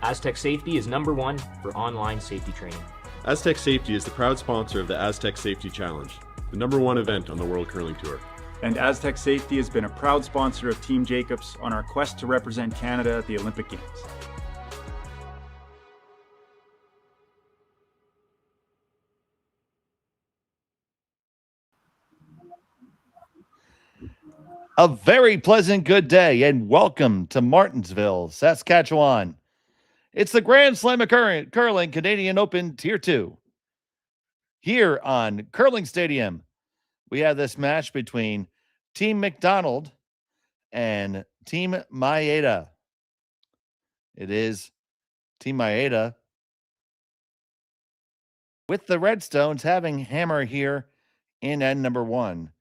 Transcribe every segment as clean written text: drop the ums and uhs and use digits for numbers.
Aztec Safety is #1 for online safety training. Aztec Safety is the proud sponsor of the Aztec Safety Challenge, the #1 event on the World Curling Tour. And Aztec Safety has been a proud sponsor of Team Jacobs on our quest to represent Canada at the Olympic Games. A very pleasant good day and welcome to Martensville, Saskatchewan. It's the Grand Slam of Curling Canadian Open Tier 2. Here on Curling Stadium, we have this match between Team McDonald and Team Maeda. It is Team Maeda with the Redstones having hammer here in end #1.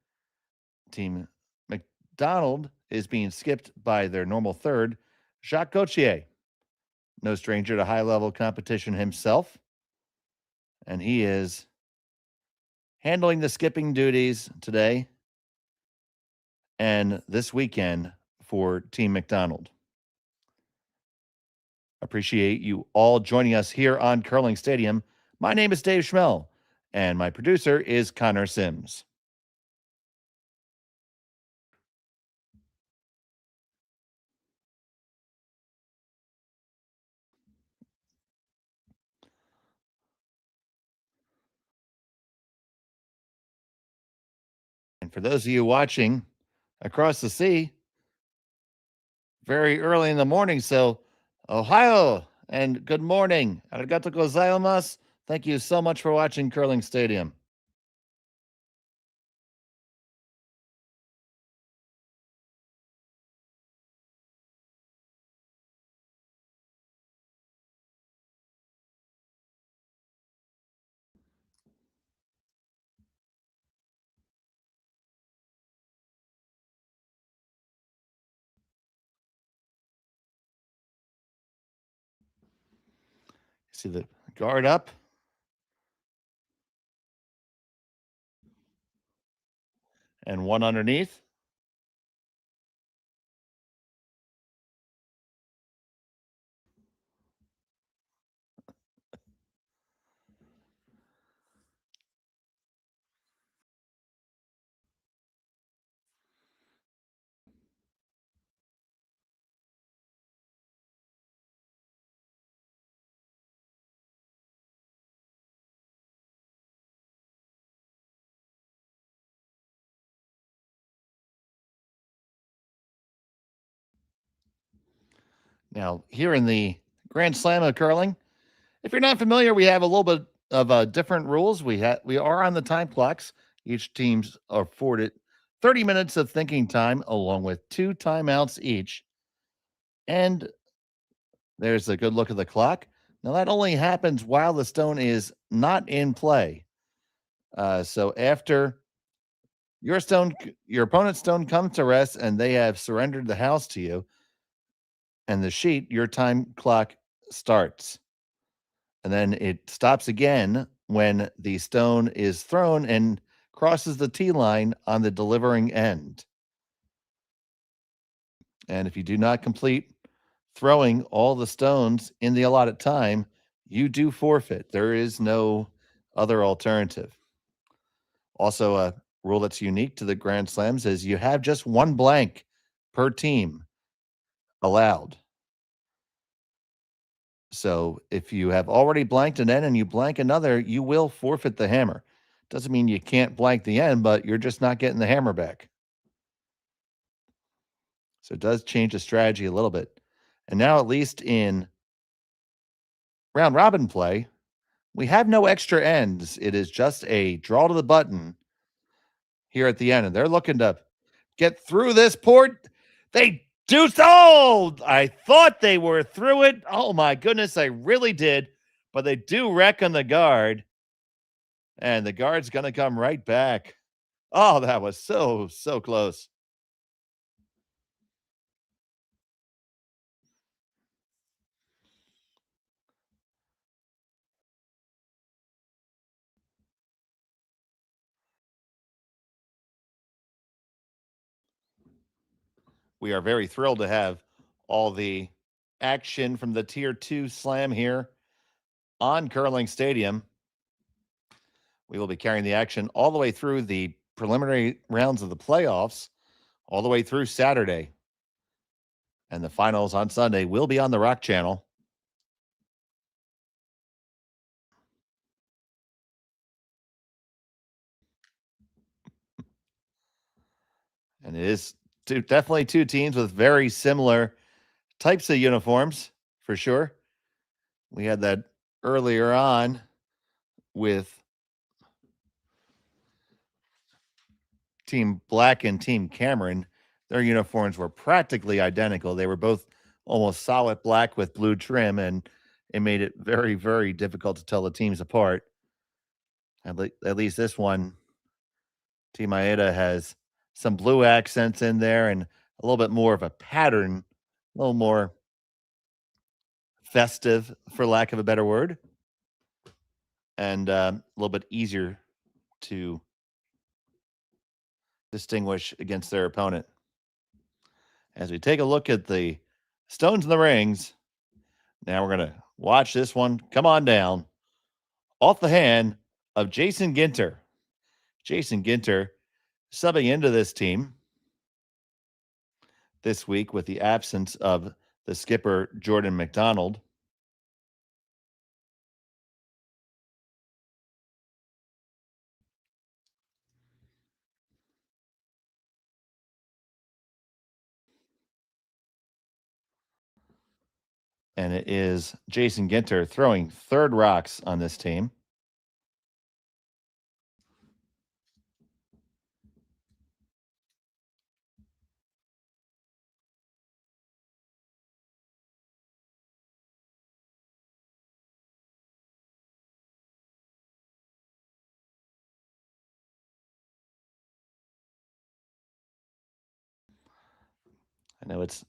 Team McDonald is being skipped by their normal third, Jacques Gauthier. No stranger to high-level competition himself. And he is handling the skipping duties today and this weekend for Team McDonald. Appreciate you all joining us here on Curling Stadium. My name is Dave Schmel, and my producer is Connor Sims. And for those of you watching across the sea, very early in the morning, so Ohio and good morning. Arigato gozaimasu. Thank you so much for watching Curling Stadium. See the guard up. And one underneath. Now, here in the Grand Slam of curling, if you're not familiar, we have a little bit of different rules. We are on the time clocks. Each team's afforded 30 minutes of thinking time, along with 2 timeouts each. And there's a good look at the clock. Now, that only happens while the stone is not in play. So after your opponent's stone comes to rest and they have surrendered the house to you, and the sheet, your time clock starts. And then it stops again when the stone is thrown and crosses the tee line on the delivering end. And if you do not complete throwing all the stones in the allotted time, you do forfeit. There is no other alternative. Also, a rule that's unique to the Grand Slams is you have just one blank per team allowed. So if you have already blanked an end and you blank another, you will forfeit the hammer. Doesn't mean you can't blank the end, but you're just not getting the hammer back. So it does change the strategy a little bit. And now, at least in round robin play, we have no extra ends. It is just a draw to the button here at the end. And they're looking to get through this port. They do so. I thought they were through it. Oh my goodness, I really did. But they do wreck on the guard. And the guard's going to come right back. Oh, that was so close. We are very thrilled to have all the action from the Tier 2 Slam here on Curling Stadium. We will be carrying the action all the way through the preliminary rounds of the playoffs, all the way through Saturday. And the finals on Sunday will be on the Rock Channel. And it is definitely two teams with very similar types of uniforms, for sure. We had that earlier on with Team Black and Team Cameron. Their uniforms were practically identical. They were both almost solid black with blue trim, and it made it very, very difficult to tell the teams apart. At least this one, Team Maeda has some blue accents in there and a little bit more of a pattern, a little more festive, for lack of a better word, and a little bit easier to distinguish against their opponent. As we take a look at the stones in the rings, now we're going to watch this one come on down off the hand of Jason Ginter. Jason Ginter subbing into this team this week with the absence of the skipper, Jordon McDonald. And it is Jason Ginter throwing third rocks on this team. I know it's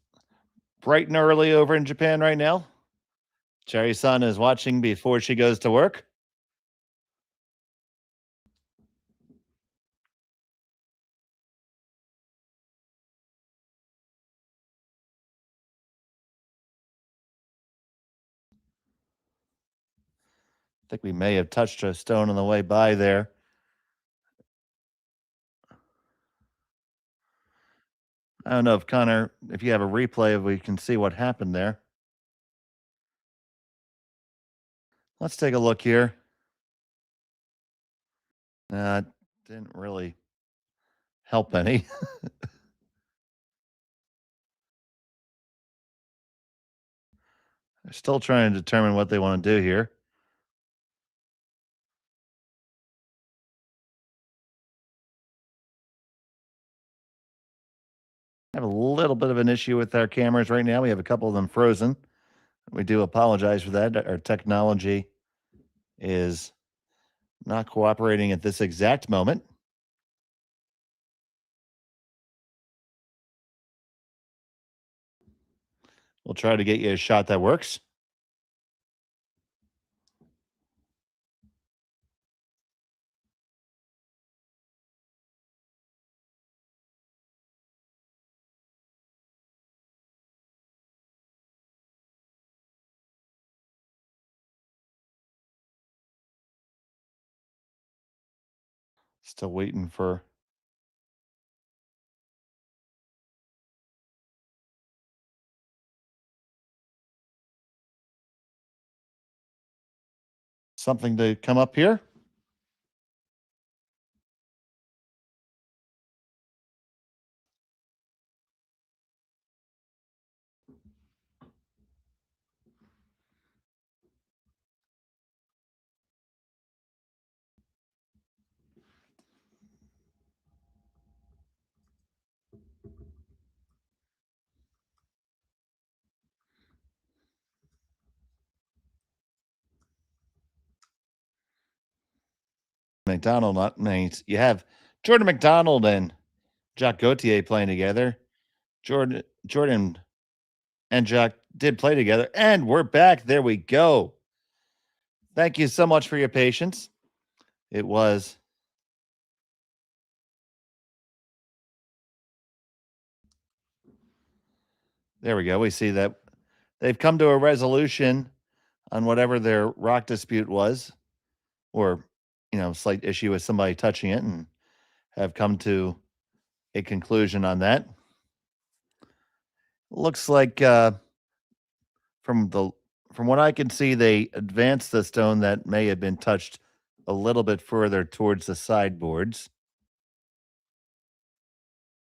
bright and early over in Japan right now. Cherry-san is watching before she goes to work. I think we may have touched a stone on the way by there. I don't know if Connor, if you have a replay, we can see what happened there. Let's take a look here. Didn't really help any. They're still trying to determine what they want to do here. I have a little bit of an issue with our cameras right now. We have a couple of them frozen. We do apologize for that. Our technology is not cooperating at this exact moment. We'll try to get you a shot that works. Still waiting for something to come up here. McDonald, not means you have Jordon McDonald and Jacques Gauthier playing together. Jordon and Jacques did play together, and we're back. There we go. Thank you so much for your patience. It was there we go. We see that they've come to a resolution on whatever their rock dispute was, or, slight issue with somebody touching it, and have come to a conclusion on that. Looks like from what I can see, they advanced the stone that may have been touched a little bit further towards the sideboards.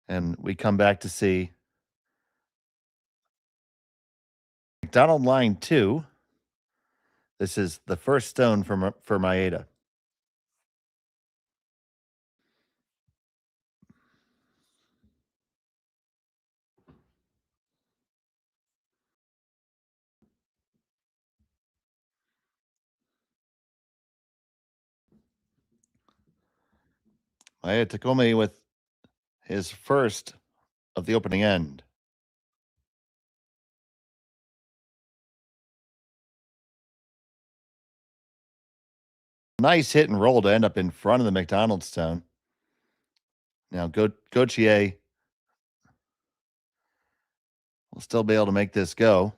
And we come back to see McDonald line 2. This is the first stone for Maeda. Maeda Takumi with his first of the opening end. Nice hit and roll to end up in front of the McDonald stone. Now Gauthier will still be able to make this go.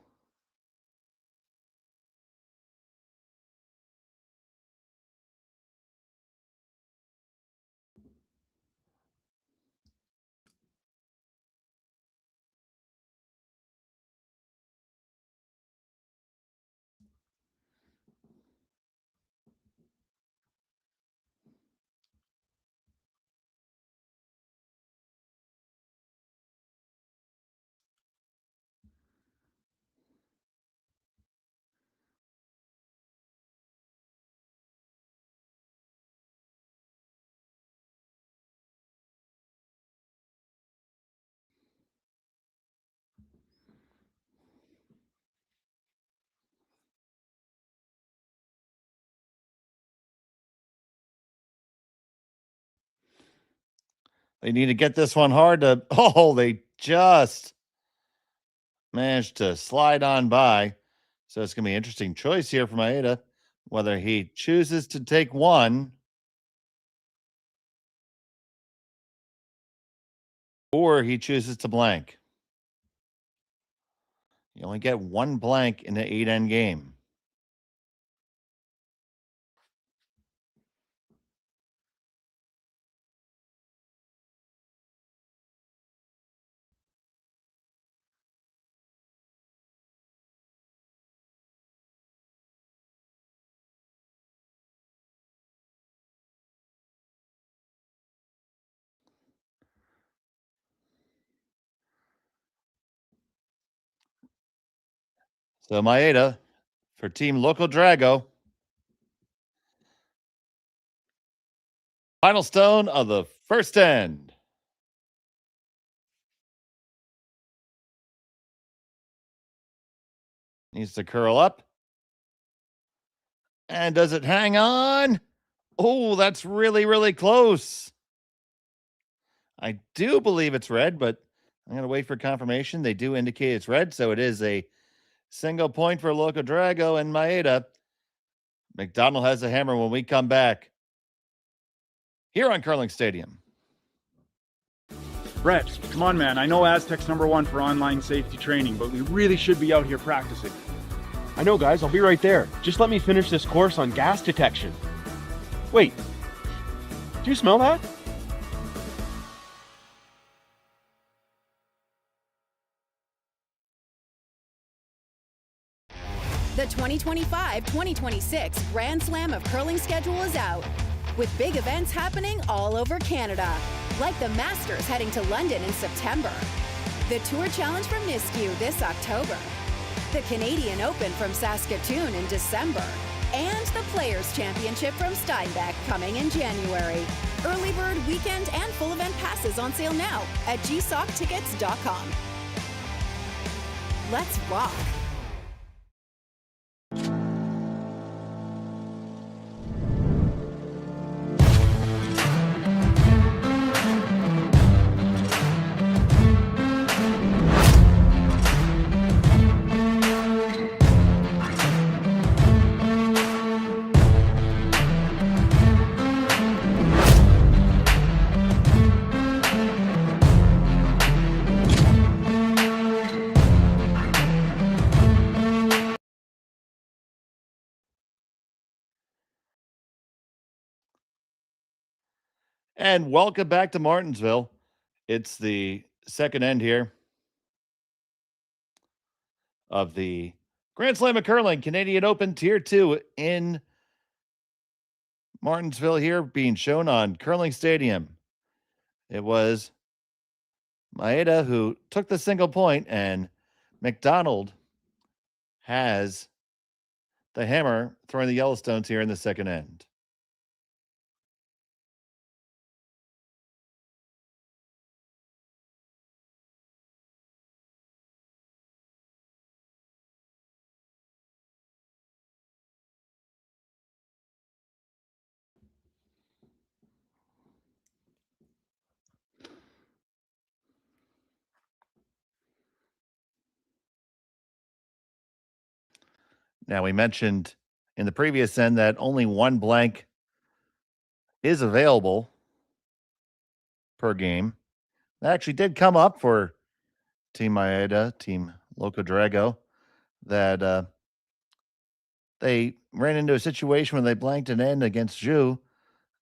They need to get this one hard to. Oh, they just managed to slide on by. So it's going to be an interesting choice here for Maeda, whether he chooses to take one or he chooses to blank. You only get one blank in the 8-end game. So Maeda for Team Local Drago. Final stone of the first end. Needs to curl up. And does it hang on? Oh, that's really, really close. I do believe it's red, but I'm going to wait for confirmation. They do indicate it's red, so it is a single point for Local Drago and Maeda. McDonald has a hammer when we come back here on Curling Stadium. Brett, come on, man. I know Aztec's #1 for online safety training, but we really should be out here practicing. I know, guys. I'll be right there. Just let me finish this course on gas detection. Wait. Do you smell that? The 2025-2026 Grand Slam of Curling schedule is out, with big events happening all over Canada, like the Masters heading to London in September, the Tour Challenge from Nisku this October, the Canadian Open from Saskatchewan in December, and the Players' Championship from Steinbeck coming in January. Early bird weekend and full event passes on sale now at gsoctickets.com. Let's rock! And welcome back to Martensville. It's the second end here of the Grand Slam of Curling Canadian Open Tier 2 in Martensville here, being shown on Curling Stadium. It was Maeda who took the single point, and McDonald has the hammer throwing the Yellowstones here in the second end. Now, we mentioned in the previous end that only one blank is available per game. That actually did come up for Team Maeda, Team Loco Drago, that they ran into a situation where they blanked an end against Zhu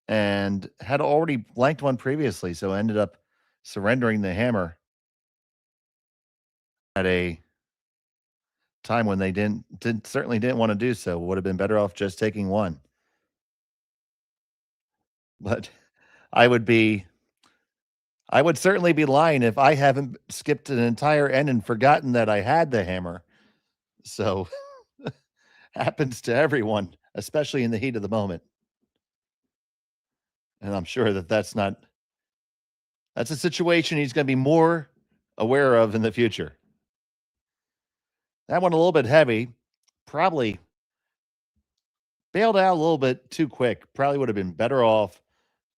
and had already blanked one previously, so ended up surrendering the hammer at a time when they certainly didn't want to do so. Would have been better off just taking one. But I would certainly be lying if I haven't skipped an entire end and forgotten that I had the hammer. So happens to everyone, especially in the heat of the moment. And I'm sure that's a situation he's going to be more aware of in the future. That one a little bit heavy, probably bailed out a little bit too quick. Probably would have been better off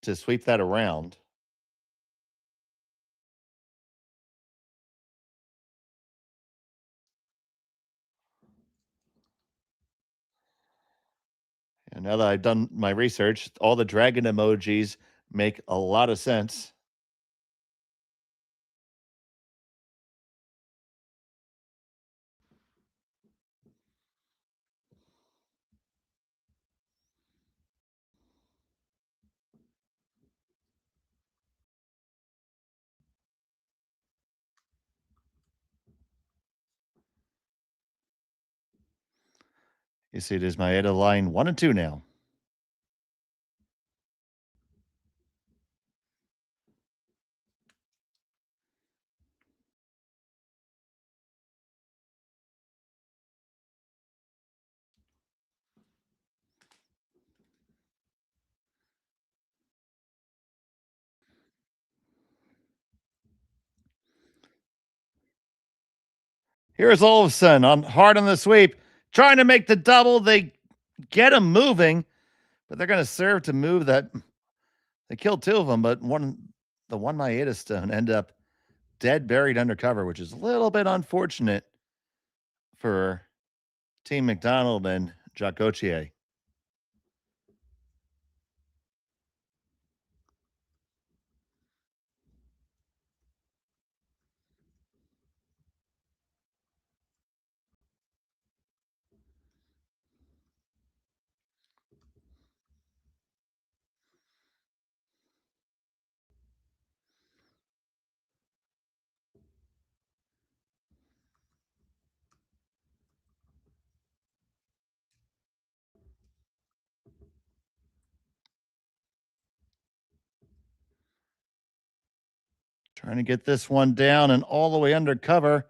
to sweep that around. And now that I've done my research, all the dragon emojis make a lot of sense. You see, it is Maeda line 1 and 2 now. Here's Olofsson on hard on the sweep, trying to make the double. They get him moving, but they're going to serve to move that. They killed two of them, but the one Maeda stone ended up dead buried under cover, which is a little bit unfortunate for Team McDonald and Jacques Gauthier. Trying to get this one down and all the way under cover,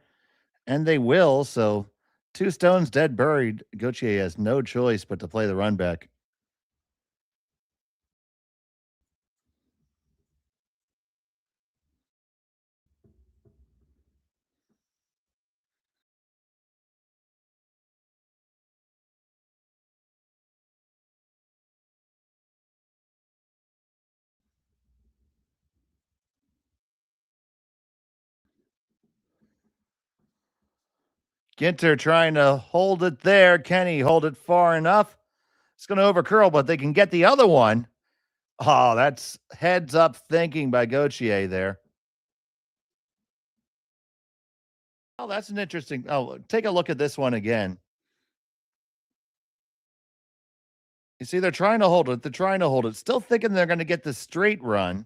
and they will. So 2 stones dead buried. Gauthier has no choice but to play the run back. Ginter trying to hold it there. Can he hold it far enough? It's going to overcurl, but they can get the other one. Oh, that's heads up thinking by Gauthier there. Oh, that's an interesting. Oh, take a look at this one again. You see, they're trying to hold it. They're trying to hold it. Still thinking they're going to get the straight run.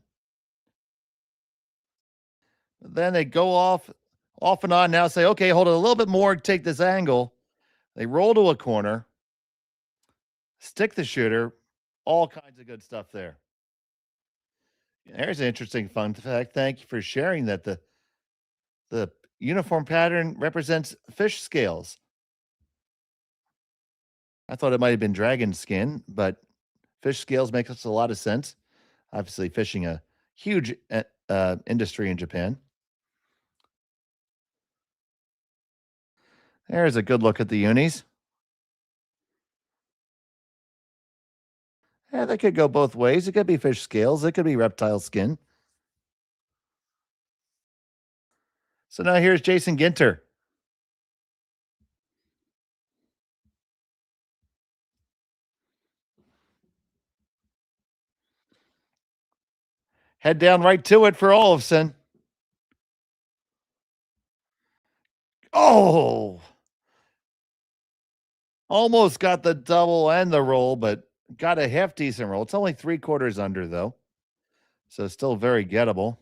Then they go off and on now, say, okay, hold it a little bit more, take this angle. They roll to a corner, stick the shooter, all kinds of good stuff there. There's an interesting fun fact. Thank you for sharing that. The uniform pattern represents fish scales. I thought it might have been dragon skin, but fish scales makes a lot of sense. Obviously, fishing a huge industry in Japan. There's a good look at the unis. Yeah, that could go both ways. It could be fish scales. It could be reptile skin. So now here's Jason Ginter. Head down right to it for Olofsson. Oh! Almost got the double and the roll, but got a half decent roll. It's only 3/4 under, though. So still very gettable.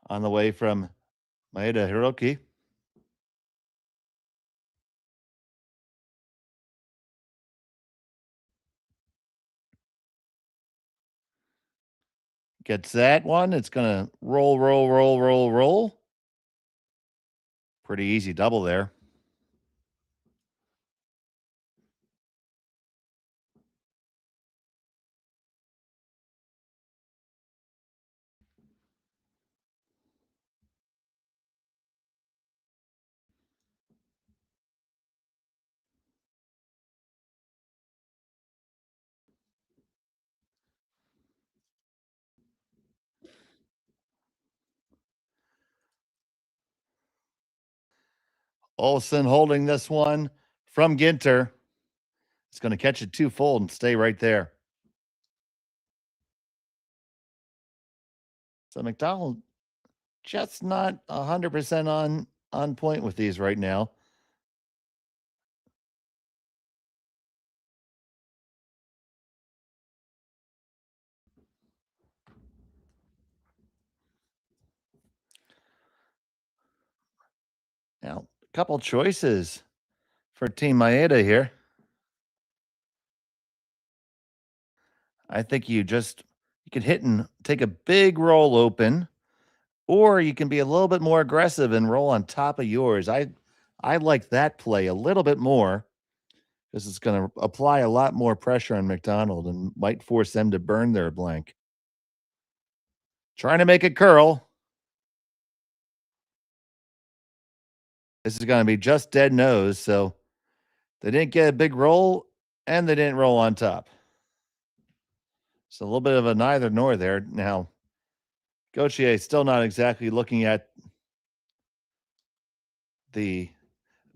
On the way from Maeda Hiroki. Gets that one. It's going to roll, roll, roll, roll, roll. Pretty easy double there. Olsen holding this one from Ginter. It's going to catch it twofold and stay right there. So McDonald just not 100% on point with these right now. Now, a couple choices for Team Maeda here. I think you can hit and take a big roll open, or you can be a little bit more aggressive and roll on top of yours. I like that play a little bit more because it's going to apply a lot more pressure on McDonald and might force them to burn their blank. Trying to make it curl. This is going to be just dead nose, so they didn't get a big roll, and they didn't roll on top. So a little bit of a neither nor there. Now, Gauthier still not exactly looking at the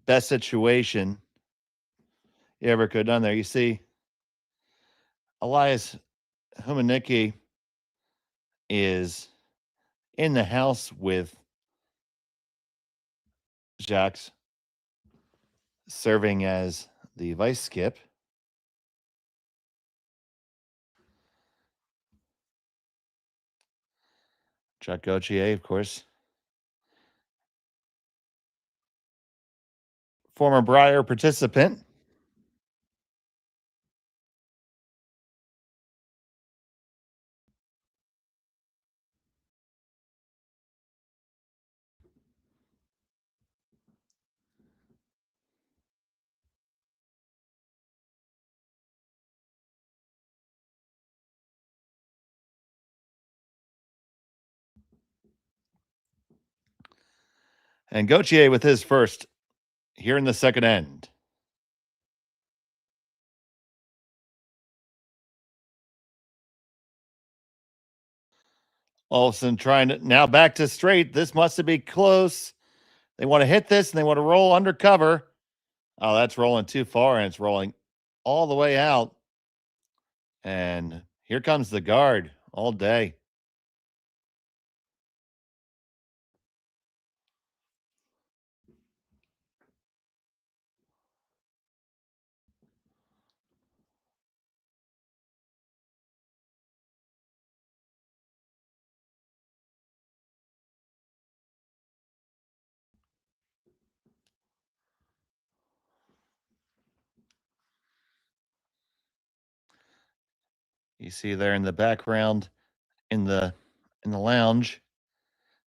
best situation he ever could have done there. You see, Elias Humanicki is in the house with Jacques, serving as the vice skip. Chuck Gauthier, of course. Former Brier participant. And Gauthier with his first here in the second end. Olsen trying to now back to straight. This must be close. They want to hit this and they want to roll under cover. Oh, that's rolling too far, and it's rolling all the way out. And here comes the guard all day. You see there in the background in the lounge,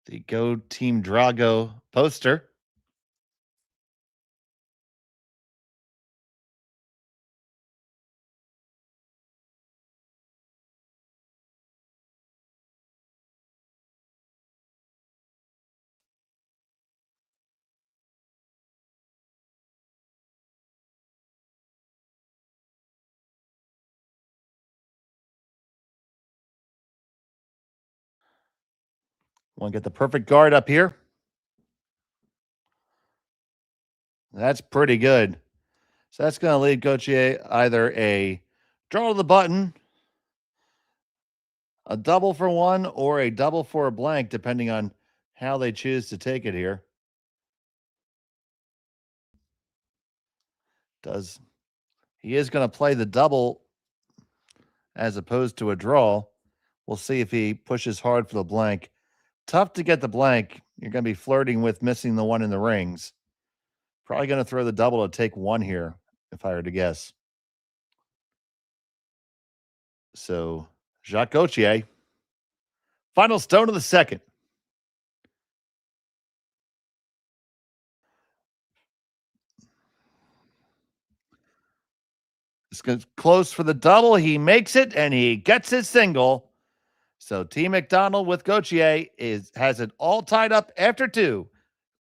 the Go Team Drago poster. Want to get the perfect guard up here. That's pretty good. So that's going to lead Gauthier either a draw to the button, a double for one, or a double for a blank, depending on how they choose to take it here. He is going to play the double as opposed to a draw. We'll see if he pushes hard for the blank. Tough to get the blank. You're going to be flirting with missing the one in the rings. Probably going to throw the double to take one here, if I were to guess. So, Jacques Gauthier, final stone of the second. It's close for the double. He makes it, and he gets his single. So, Team McDonald with Gauthier has it all tied up after two.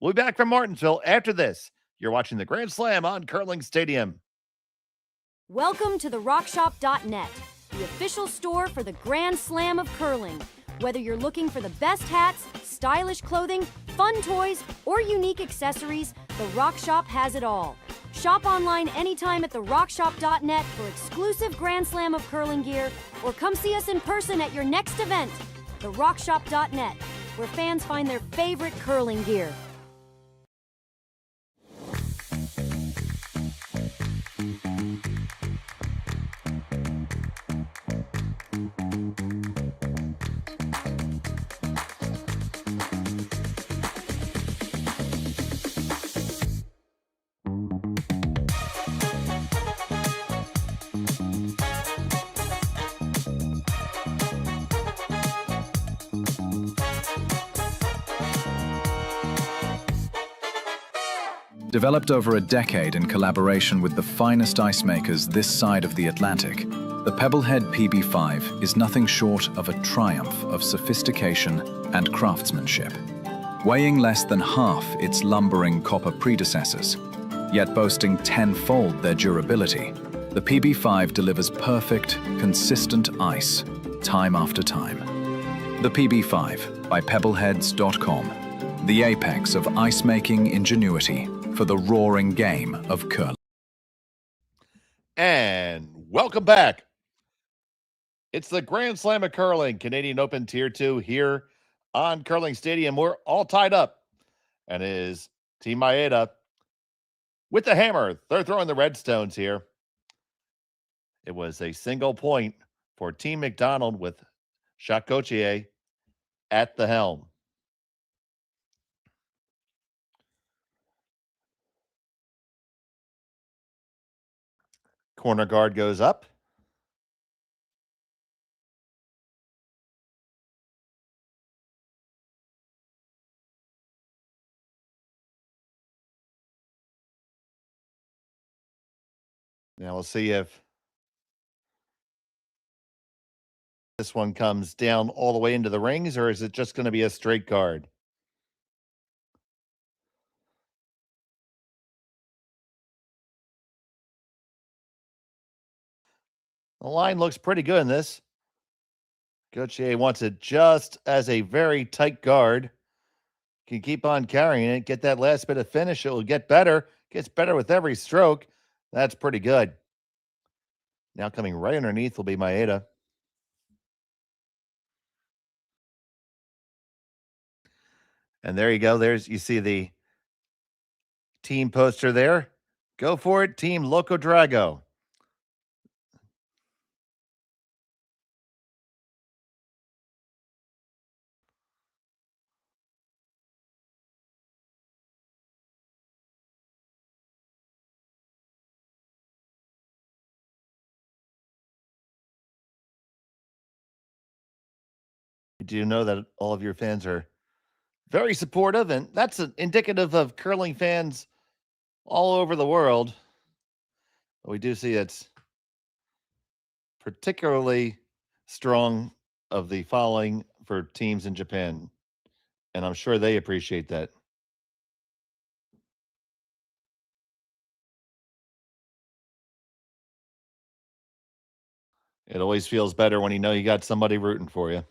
We'll be back from Martensville after this. You're watching the Grand Slam on Curling Stadium. Welcome to the RockShop.net, the official store for the Grand Slam of curling. Whether you're looking for the best hats, stylish clothing, fun toys, or unique accessories, the Rock Shop has it all. Shop online anytime at the RockShop.net for exclusive Grand Slam of curling gear, or come see us in person at your next event. The RockShop.net, where fans find their favorite curling gear. Developed over a decade in collaboration with the finest ice makers this side of the Atlantic, the Pebblehead PB5 is nothing short of a triumph of sophistication and craftsmanship. Weighing less than half its lumbering copper predecessors, yet boasting tenfold their durability, the PB5 delivers perfect, consistent ice, time after time. The PB5 by Pebbleheads.com, the apex of ice-making ingenuity for the roaring game of curling. And welcome back. It's the Grand Slam of Curling, Canadian Open Tier 2 here on Curling Stadium. We're all tied up. And it is Team Maeda with the hammer. They're throwing the redstones here. It was a single point for Team McDonald with Jacques Gauthier at the helm. Corner guard goes up. Now we'll see if this one comes down all the way into the rings, or is it just going to be a straight guard? The line looks pretty good in this. Gauthier wants it just as a very tight guard. Can keep on carrying it, get that last bit of finish. It will get better. Gets better with every stroke. That's pretty good. Now coming right underneath will be Maeda. And there you go. You see the team poster there. Go for it, Team Loco Drago. You do know that all of your fans are very supportive, and that's indicative of curling fans all over the world. But we do see it's particularly strong of the following for teams in Japan, and I'm sure they appreciate that. It always feels better when you know you got somebody rooting for you.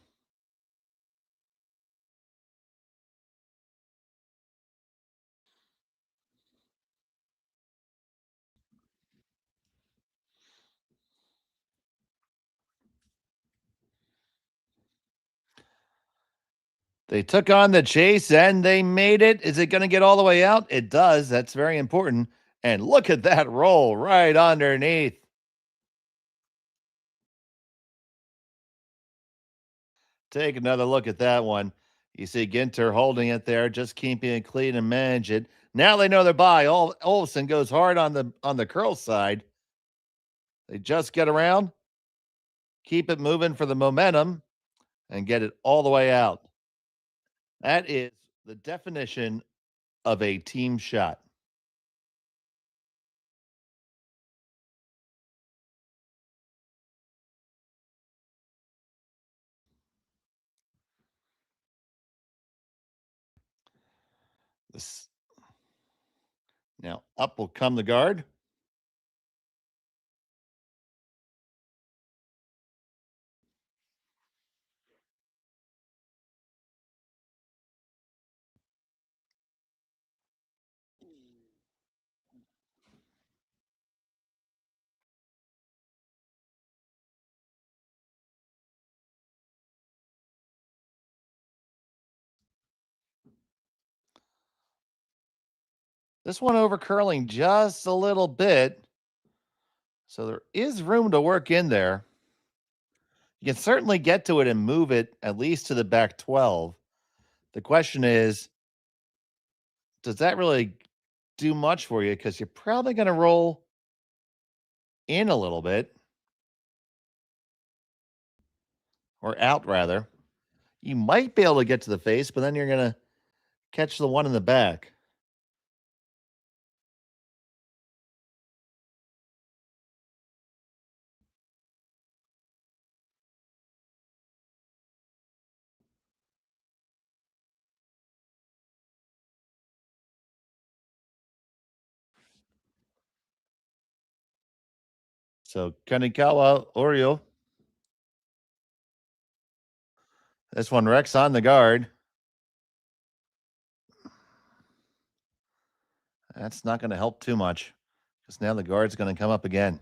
They took on the chase and they made it. Is it going to get all the way out? It does. That's very important. And look at that roll right underneath. Take another look at that one. You see Ginter holding it there, just keeping it clean and manage it. Now they know they're by. Olsen goes hard on the curl side. They just get around, keep it moving for the momentum, and get it all the way out. That is the definition of a team shot. This now up will come the guard. This one over curling just a little bit. So there is room to work in there. You can certainly get to it and move it at least to the back 12. The question is, does that really do much for you? Because you're probably going to roll in a little bit, or out rather. You might be able to get to the face, but then you're going to catch the one in the back. So Kanikawa Oreo. This one wrecks on the guard. That's not going to help too much because now the guard's going to come up again.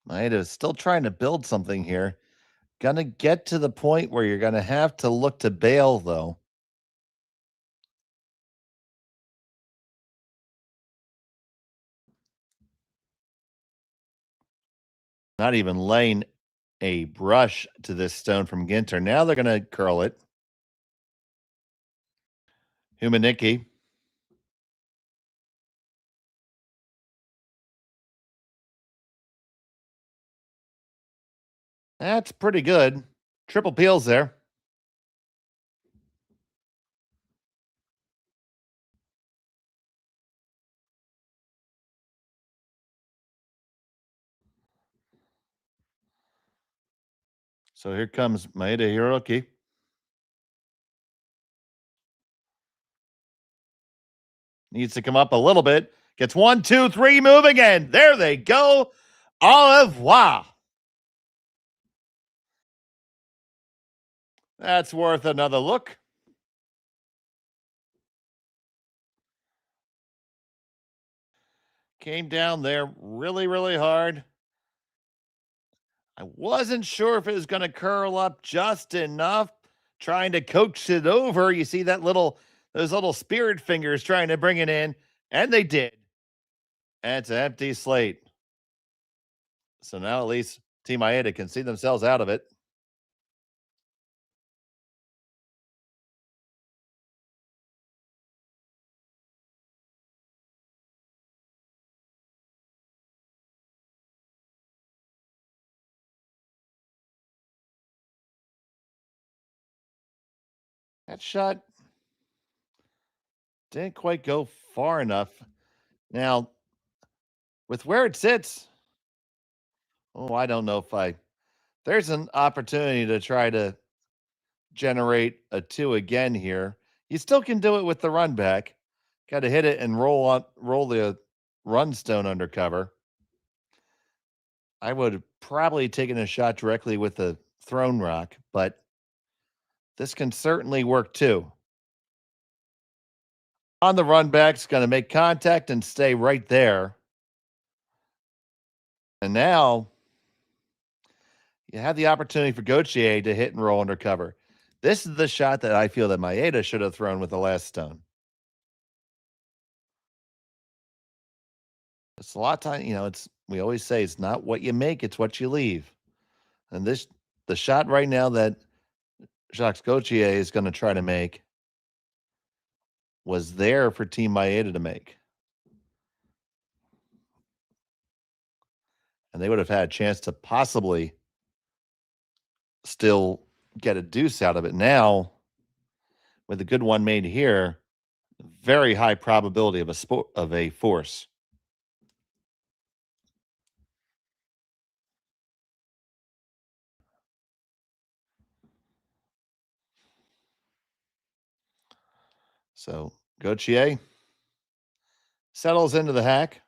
Maeda is still trying to build something here. Going to get to the point where you're going to have to look to bail, though. Not even laying a brush to this stone from Ginter. Now they're going to curl it. Humaniki. That's pretty good. Triple peels there. So here comes Maeda Hiroki. Needs to come up a little bit. Gets 1, 2, 3, move again. There they go. Au revoir. That's worth another look. came down there really, really hard. I wasn't sure if it was going to curl up just enough, trying to coax it over. You see those little spirit fingers trying to bring it in, and they did. And it's an empty slate. So now at least Team Maeda can see themselves out of it. That shot didn't quite go far enough. Now, with where it sits, I don't know if there's an opportunity to try to generate a 2 again here. You still can do it with the run back. Got to hit it and roll the run stone under cover. I would have probably taken a shot directly with the thrown rock, but this can certainly work too. On the run back, it's going to make contact and stay right there. And now you have the opportunity for Gauthier to hit and roll under cover. This is the shot that I feel that Maeda should have thrown with the last stone. It's a lot of time, we always say it's not what you make, it's what you leave. And the shot right now that Jacques Gauthier is going to try to make was there for Team Maeda to make. And they would have had a chance to possibly still get a deuce out of it. Now, with a good one made here, very high probability of a force. So Gauthier settles into the hack.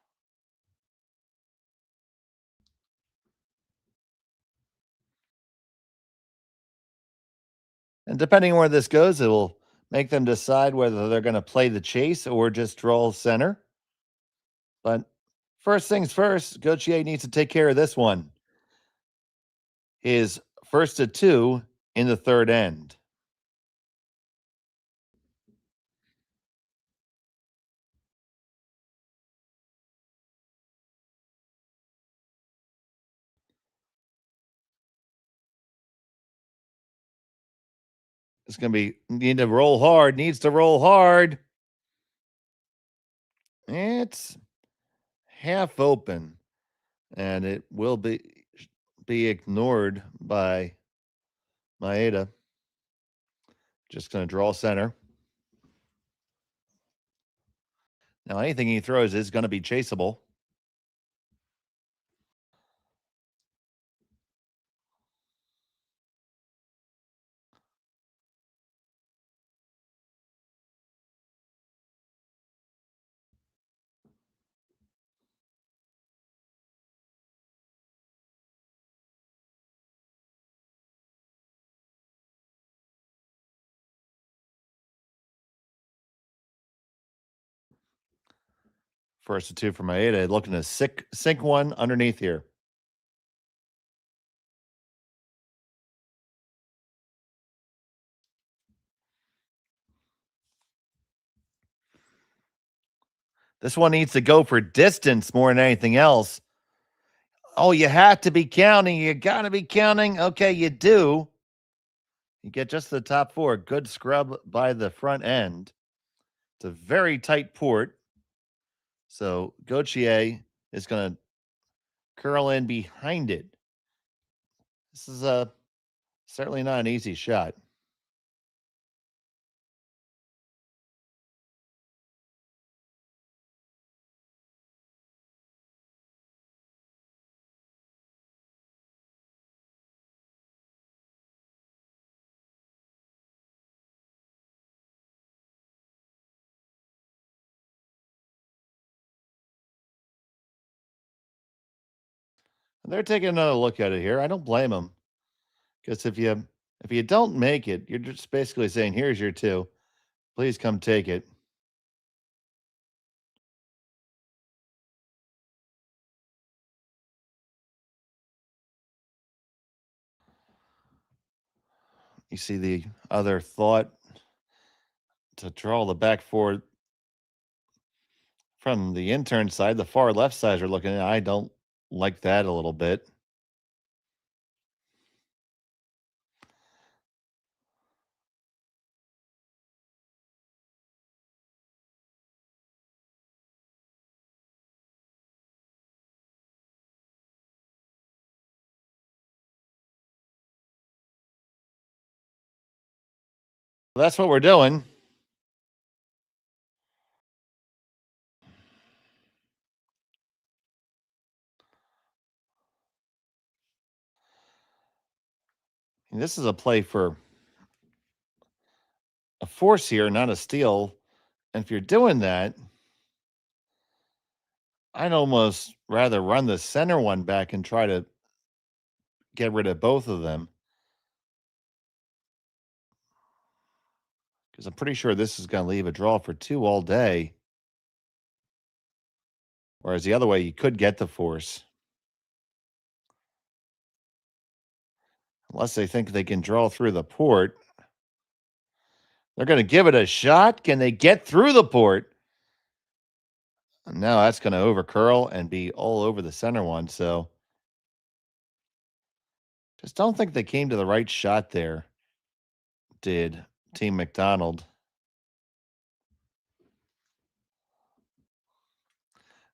And depending on where this goes, it will make them decide whether they're going to play the chase or just draw center. But first things first, Gauthier needs to take care of this one. His first to 2 in the third end. It's going to needs to roll hard. It's half open, and it will be ignored by Maeda. Just going to draw center. Now, anything he throws is going to be chaseable. First to 2 for Maeda, looking to sink one underneath here. This one needs to go for distance more than anything else. Oh, you have to be counting. You got to be counting. Okay, you do. You get just the top 4. Good scrub by the front end. It's a very tight port. So Gauthier is going to curl in behind it. This is certainly not an easy shot. They're taking another look at it here. I don't blame them, because if you don't make it, you're just basically saying, "Here's your 2. Please come take it." You see the other thought to draw the back four from the intern side. The far left side are looking at. I don't like that a little bit. That's what we're doing. And this is a play for a force here, not a steal. And if you're doing that, I'd almost rather run the center one back and try to get rid of both of them. Because I'm pretty sure this is going to leave a draw for 2 all day. Whereas the other way, you could get the force. Unless they think they can draw through the port. They're going to give it a shot. Can they get through the port? No, that's going to overcurl and be all over the center one. So just don't think they came to the right shot there, did Team McDonald.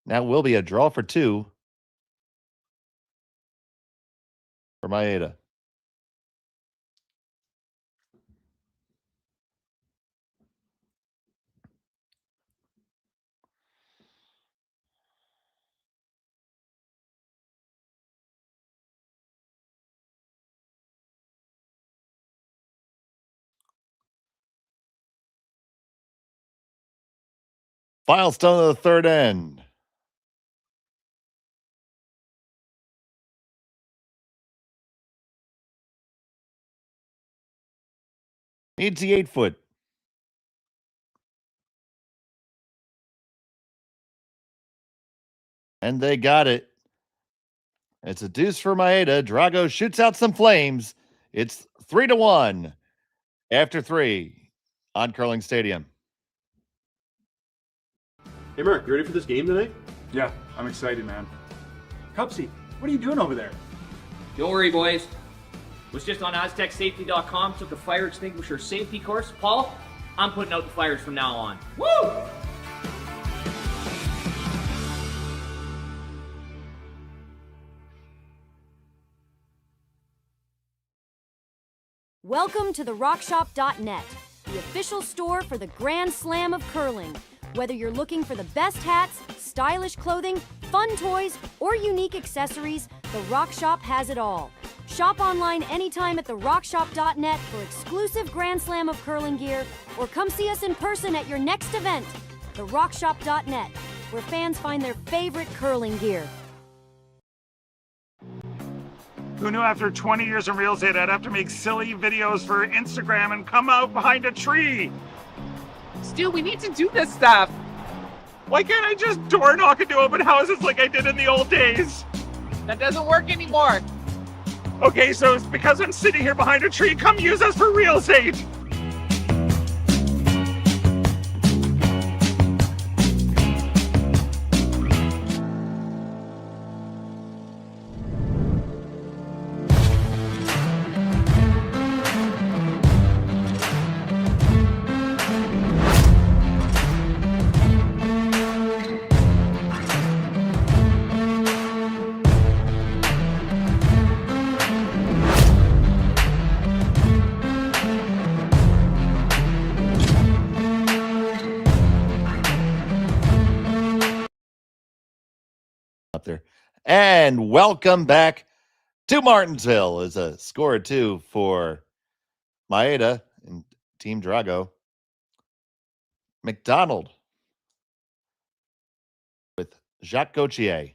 Now will be a draw for 2 for Maeda. Final stone of the third end. Needs the 8-foot. And they got it. It's a deuce for Maeda. Drago shoots out some flames. It's 3-1 after 3 on Curling Stadium. Hey, Mark, you ready for this game tonight? Yeah, I'm excited, man. Cupsy, what are you doing over there? Don't worry, boys. Was just on AztecSafety.com, took a fire extinguisher safety course. Paul, I'm putting out the fires from now on. Woo! Welcome to the RockShop.net, the official store for the Grand Slam of Curling. Whether you're looking for the best hats, stylish clothing, fun toys, or unique accessories, the Rock Shop has it all. Shop online anytime at therockshop.net for exclusive Grand Slam of Curling gear, or come see us in person at your next event. Therockshop.net, where fans find their favorite curling gear. Who knew after 20 years in real estate I'd have to make silly videos for Instagram and come out behind a tree? Stu, we need to do this stuff. Why can't I just door knock into open houses like I did in the old days? That doesn't work anymore. Okay, so it's because I'm sitting here behind a tree. Come use us for real estate. There. And welcome back to Martensville as a score of 2 for Maeda and Team Drago. McDonald with Jacques Gauthier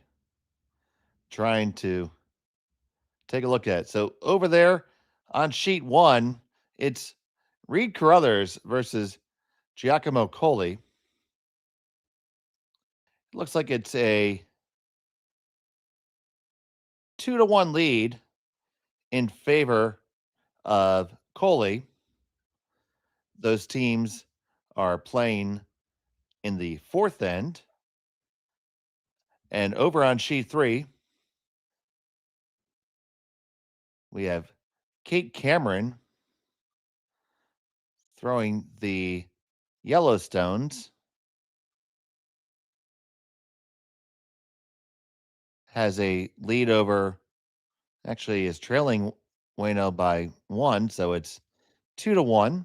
trying to take a look at it. So over there on sheet 1, it's Reed Carruthers versus Giacomo Colli. It looks like it's a 2-1 lead in favor of Coley. Those teams are playing in the fourth end. And over on sheet 3, we have Kate Cameron throwing the Yellowstones. Has a lead over, actually is trailing Wayno by 1, so it's 2-1.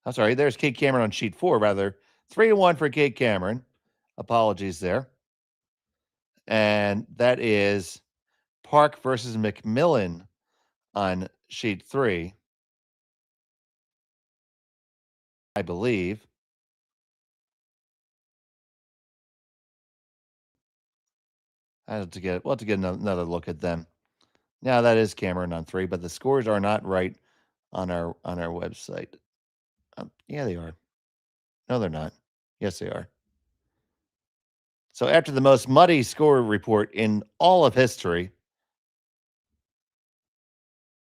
I'm sorry, there's Kate Cameron on sheet 4, rather. 3-1 for Kate Cameron. Apologies there. And that is Park versus McMillan on sheet 3, I believe. We'll have to get another look at them. Now that is Cameron on 3, but the scores are not right on our website. Yeah, they are. No, they're not. Yes, they are. So after the most muddy score report in all of history,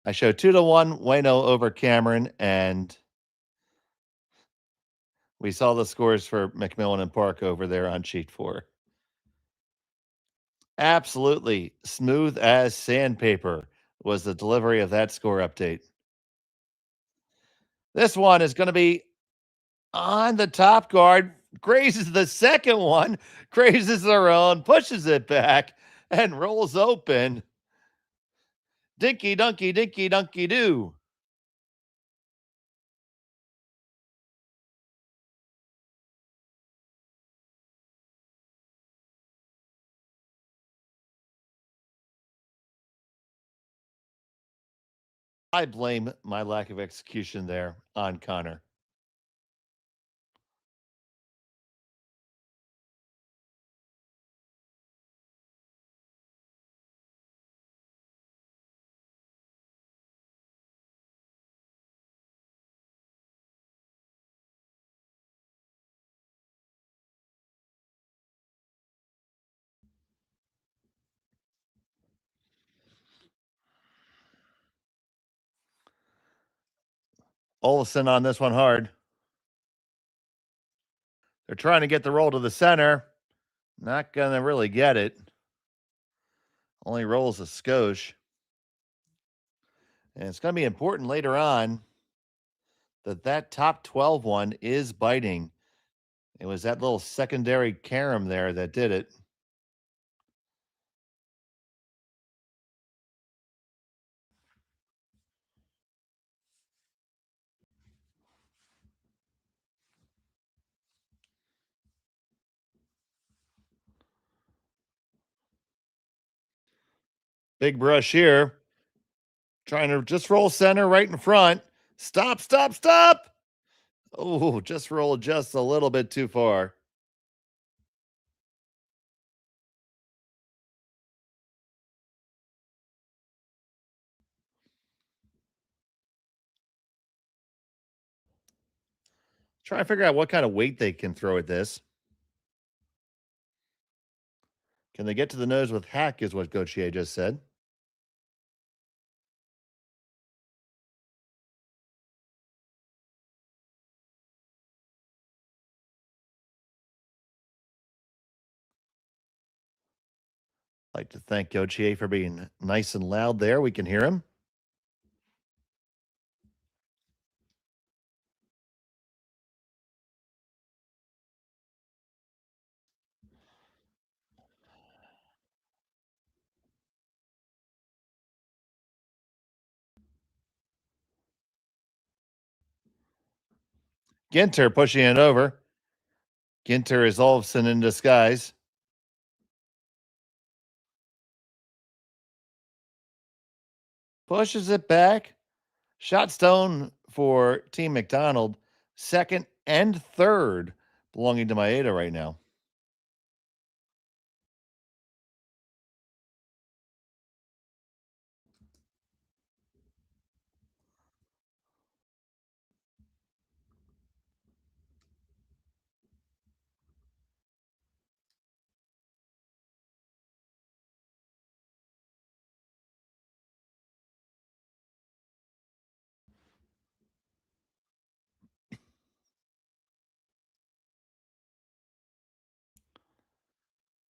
I show 2-1 Wayno over Cameron, and we saw the scores for McMillan and Park over there on sheet 4. Absolutely smooth as sandpaper was the delivery of that score update. This one is going to be on the top guard, grazes the second one, grazes their own, pushes it back, and rolls open. Dinky dunky, dinky dunky doo. I blame my lack of execution there on Connor. Olsen on this one hard. They're trying to get the roll to the center. Not going to really get it. Only rolls a skosh. And it's going to be important later on that top 12 one is biting. It was that little secondary carom there that did it. Big brush here. Trying to just roll center right in front. Stop, stop, stop. Oh, just rolled just a little bit too far. Try to figure out what kind of weight they can throw at this. Can they get to the nose with hack is what Gauthier just said. I'd like to thank Gauthier for being nice and loud there. We can hear him. Ginter pushing it over. Ginter is Olofsson in disguise. Pushes it back. Shot stone for Team McDonald. Second and third belonging to Maeda right now.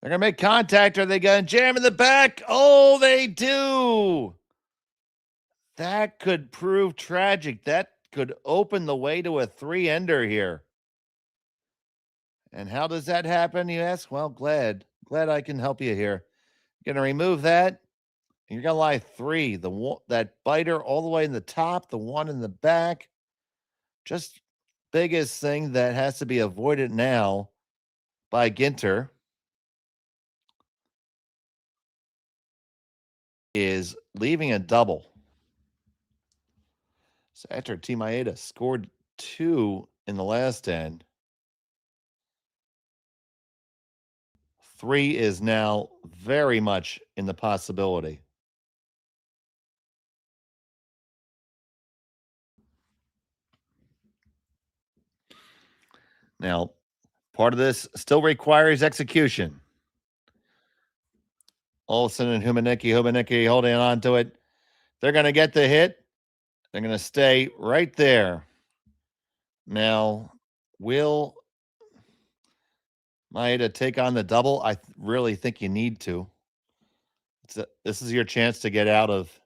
They're going to make contact. Are they going to jam in the back? Oh, they do. That could prove tragic. That could open the way to a 3-ender here. And how does that happen, you ask? Well, glad I can help you here. Going to remove that. You're going to lie 3. That biter all the way in the top, the one in the back. Just biggest thing that has to be avoided now by Ginter is leaving a double. So after Takumi Maeda scored 2 in the last end, 3 is now very much in the possibility. Now, part of this still requires execution. Olsen and Humanecki holding on to it. They're going to get the hit. They're going to stay right there. Now, will Maeda take on the double? I really think you need to. This is your chance to get out of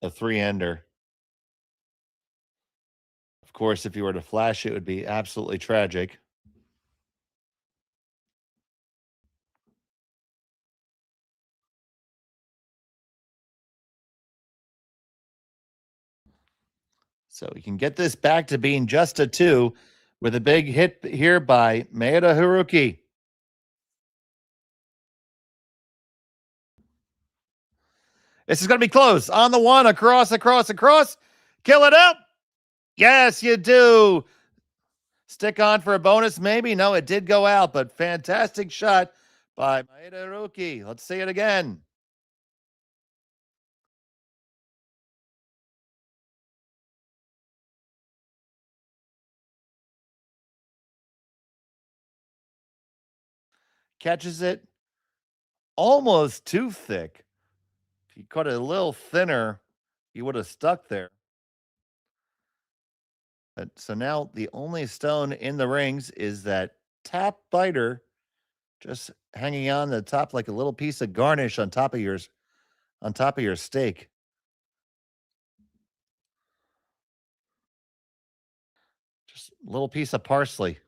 a 3-ender. Of course, if you were to flash, it would be absolutely tragic. So we can get this back to being just a 2 with a big hit here by Maeda Haruki. This is going to be close. On the 1, across. Kill it up. Yes, you do. Stick on for a bonus, maybe. No, it did go out, but fantastic shot by Maeda Haruki. Let's see it again. Catches it almost too thick. If you cut it a little thinner, you would have stuck there. So now the only stone in the rings is that top biter just hanging on the top like a little piece of garnish on top of your steak. Just a little piece of parsley.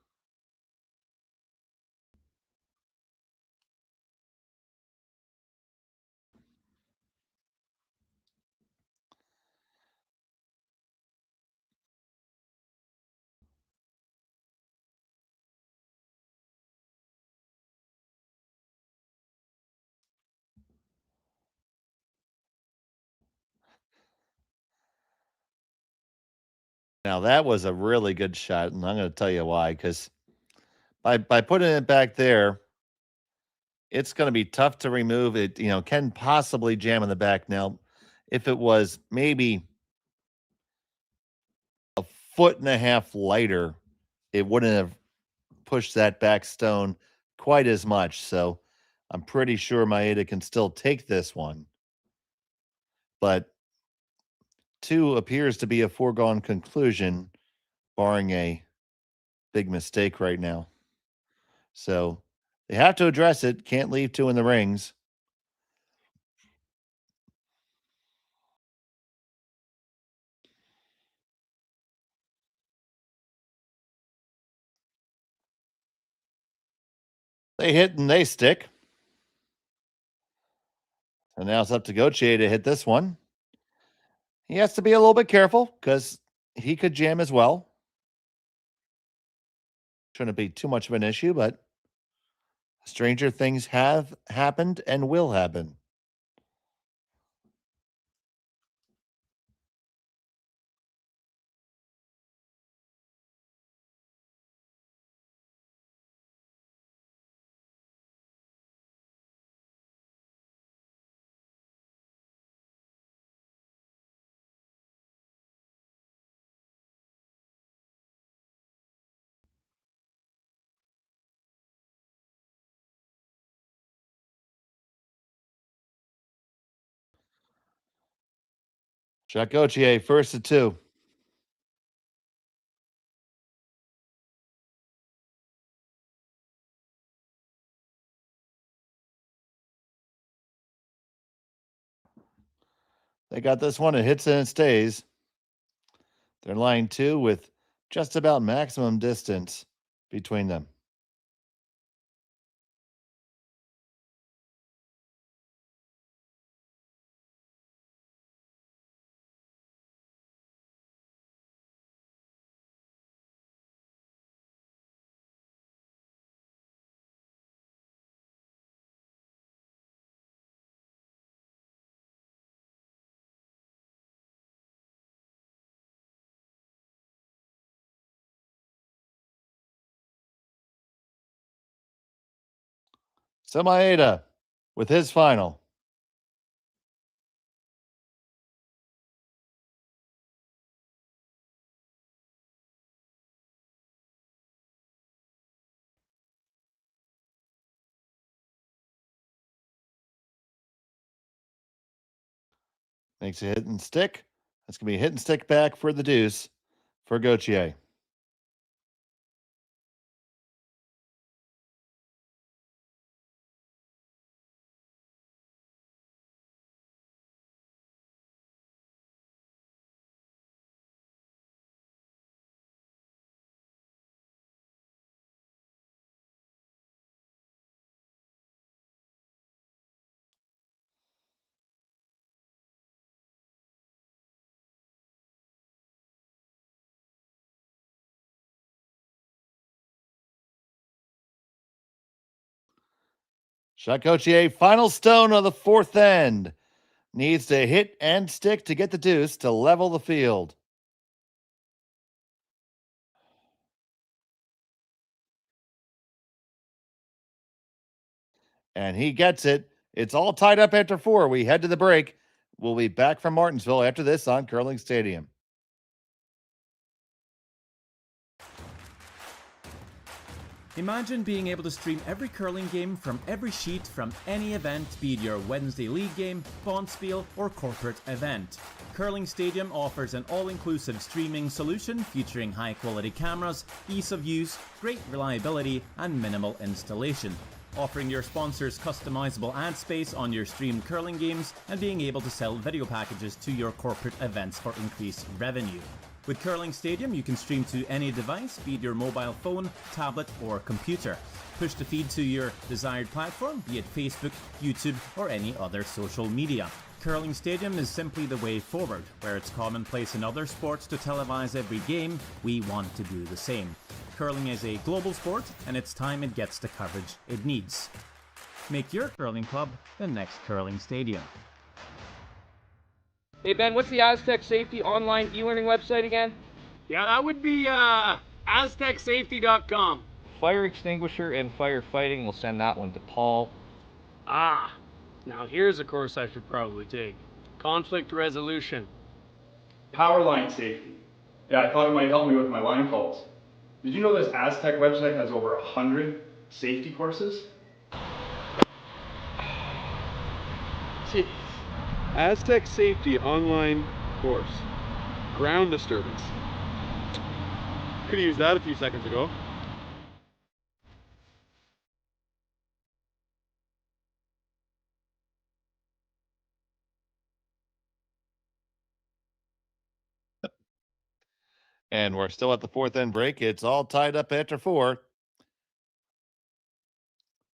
Now that was a really good shot, and I'm going to tell you why. Because by putting it back there, it's going to be tough to remove. It can possibly jam in the back. Now, if it was maybe a 1.5 feet lighter, it wouldn't have pushed that back stone quite as much. So I'm pretty sure Maeda can still take this one. But 2 appears to be a foregone conclusion, barring a big mistake right now. So they have to address it. Can't leave 2 in the rings. They hit and they stick. And now it's up to Gauthier to hit this one. He has to be a little bit careful because he could jam as well. Shouldn't be too much of an issue, but stranger things have happened and will happen. Jacques Gauthier, first to 2. They got this one. It hits and it stays. They're line 2 with just about maximum distance between them. So Maeda with his final. Makes a hit and stick. That's going to be a hit and stick back for the deuce for Gauthier. Shot Gauthier, final stone of the fourth end. Needs to hit and stick to get the deuce to level the field. And he gets it. It's all tied up after 4. We head to the break. We'll be back from Martensville after this on Curling Stadium. Imagine being able to stream every curling game from every sheet from any event, be it your Wednesday league game, bonspiel, or corporate event. Curling Stadium offers an all-inclusive streaming solution featuring high-quality cameras, ease of use, great reliability, and minimal installation. Offering your sponsors customizable ad space on your streamed curling games and being able to sell video packages to your corporate events for increased revenue. With Curling Stadium, you can stream to any device, be it your mobile phone, tablet, or computer. Push the feed to your desired platform, be it Facebook, YouTube, or any other social media. Curling Stadium is simply the way forward. Where it's commonplace in other sports to televise every game, we want to do the same. Curling is a global sport, and it's time it gets the coverage it needs. Make your curling club the next Curling Stadium. Hey Ben, what's the Aztec Safety online e-learning website again? Yeah, that would be aztecsafety.com. Fire extinguisher and firefighting, we'll send that one to Paul. Ah, now here's a course I should probably take. Conflict resolution. Power line safety. Yeah, I thought it might help me with my line calls. Did you know this Aztec website has over 100 safety courses? Jeez. Aztec Safety online course. Ground disturbance. Could have used that a few seconds ago. And we're still at the fourth end break. It's all tied up after 4.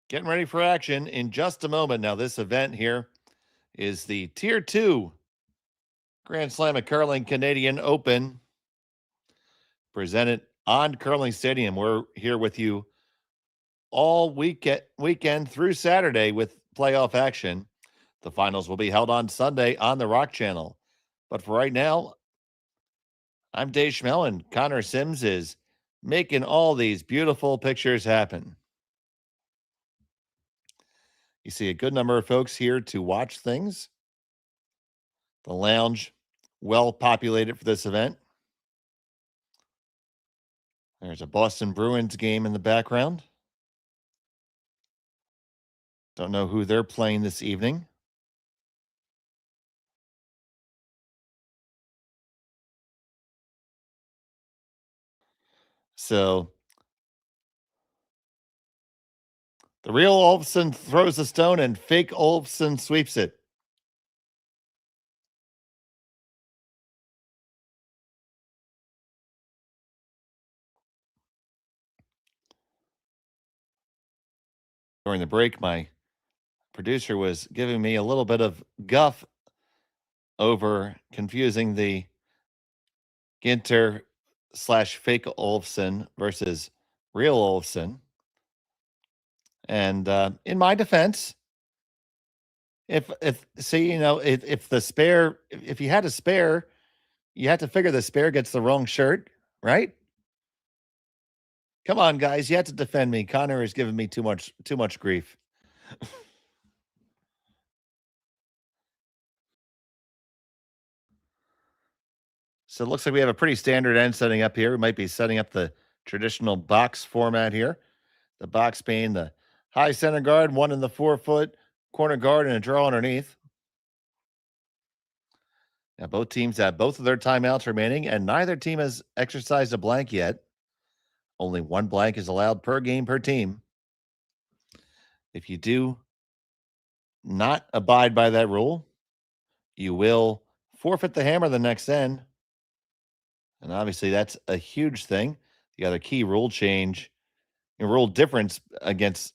Getting ready for action in just a moment. Now, this event here is the Tier 2 Grand Slam of Curling Canadian Open, presented on Curling Stadium. We're here with you all weekend through Saturday with playoff action. The finals will be held on Sunday on the Rock Channel. But for right now, I'm Dave Schmel, and Connor Sims is making all these beautiful pictures happen. You see a good number of folks here to watch things. The lounge, well populated for this event. There's a Boston Bruins game in the background. Don't know who they're playing this evening. So the real Olofsson throws a stone and fake Olofsson sweeps it. During the break, my producer was giving me a little bit of guff over confusing the Ginter / fake Olofsson versus real Olofsson. And in my defense, if the spare, if you had a spare, you had to figure the spare gets the wrong shirt, right? Come on, guys, you have to defend me. Connor is giving me too much grief. So it looks like we have a pretty standard end setting up here. We might be setting up the traditional box format here. The box being the high center guard, one in the 4-foot corner guard, and a draw underneath. Now, both teams have both of their timeouts remaining, and neither team has exercised a blank yet. Only one blank is allowed per game per team. If you do not abide by that rule, you will forfeit the hammer the next end. And obviously, that's a huge thing. The other key rule change, rule difference against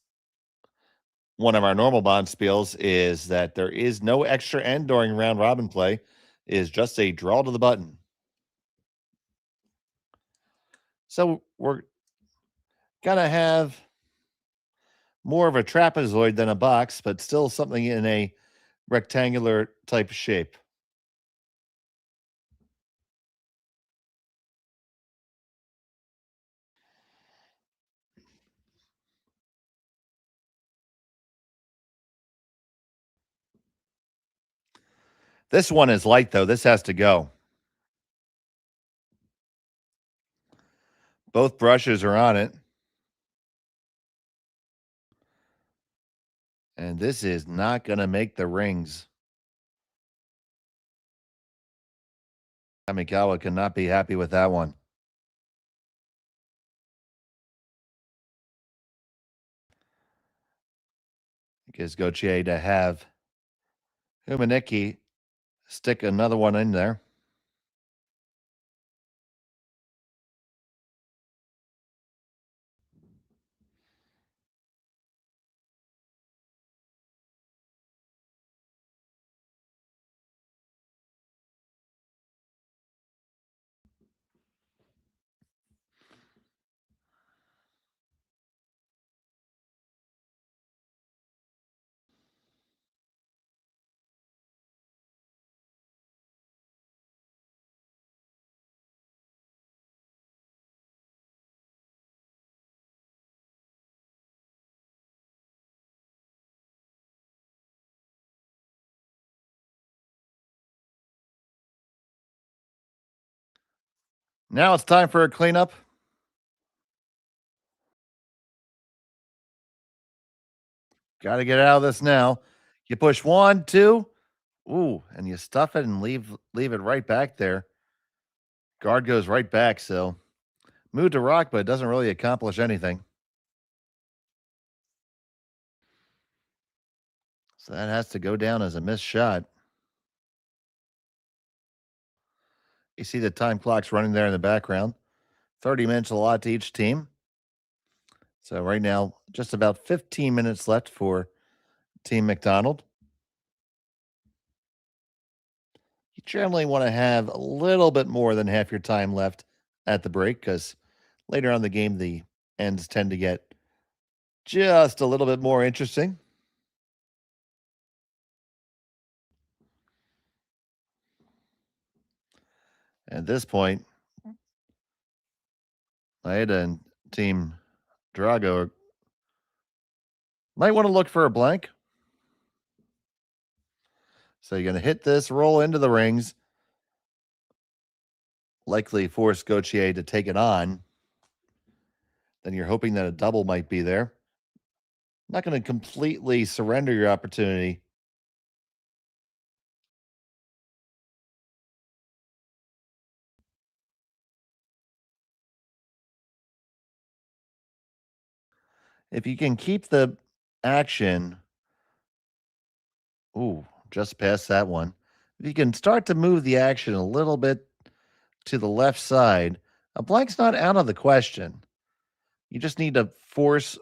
one of our normal bond spiels is that there is no extra end during round robin play. It is just a draw to the button. So we're going to have more of a trapezoid than a box, but still something in a rectangular type of shape. This one is light, though. This has to go. Both brushes are on it. And this is not going to make the rings. Kamikawa cannot be happy with that one. Gives Gauthier to have Humaniki stick another one in there. Now it's time for a cleanup. Got to get out of this now. You push 1, 2. Ooh, and you stuff it and leave it right back there. Guard goes right back, so move to rock, but it doesn't really accomplish anything. So that has to go down as a missed shot. You see the time clock's running there in the background. 30 minutes a lot to each team. So right now, just about 15 minutes left for Team McDonald. You generally want to have a little bit more than half your time left at the break because later on in the game, the ends tend to get just a little bit more interesting. At this point, Maeda and Team Drago might want to look for a blank. So you're going to hit this, roll into the rings, likely force Gauthier to take it on. Then you're hoping that a double might be there. Not going to completely surrender your opportunity. If you can keep the action, ooh, just past that one. If you can start to move the action a little bit to the left side, a blank's not out of the question. You just need to force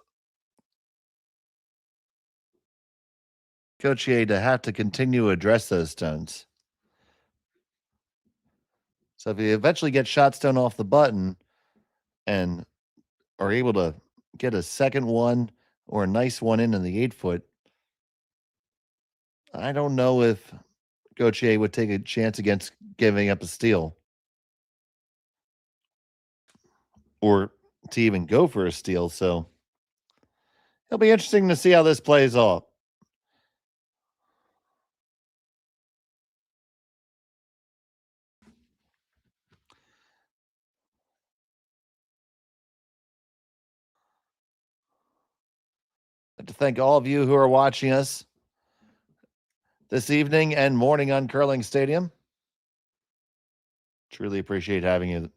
Gauthier to have to continue to address those stones. So if you eventually get shot stone off the button and are able to get a second one or a nice one in the 8-foot, I don't know if Gauthier would take a chance against giving up a steal or to even go for a steal. So it'll be interesting to see how this plays off. I'd like to thank all of you who are watching us this evening and morning on Curling Stadium. Truly appreciate having you.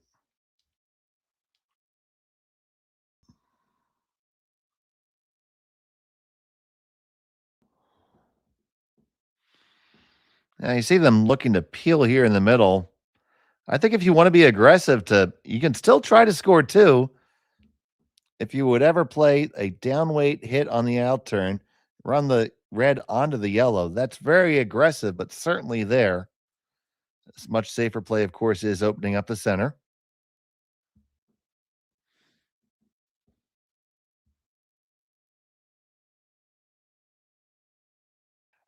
Now you see them looking to peel here in the middle. I think if you want to be aggressive, you can still try to score two. If you would ever play a downweight hit on the out turn, run the red onto the yellow, that's very aggressive, but certainly there. This much safer play, of course, is opening up the center.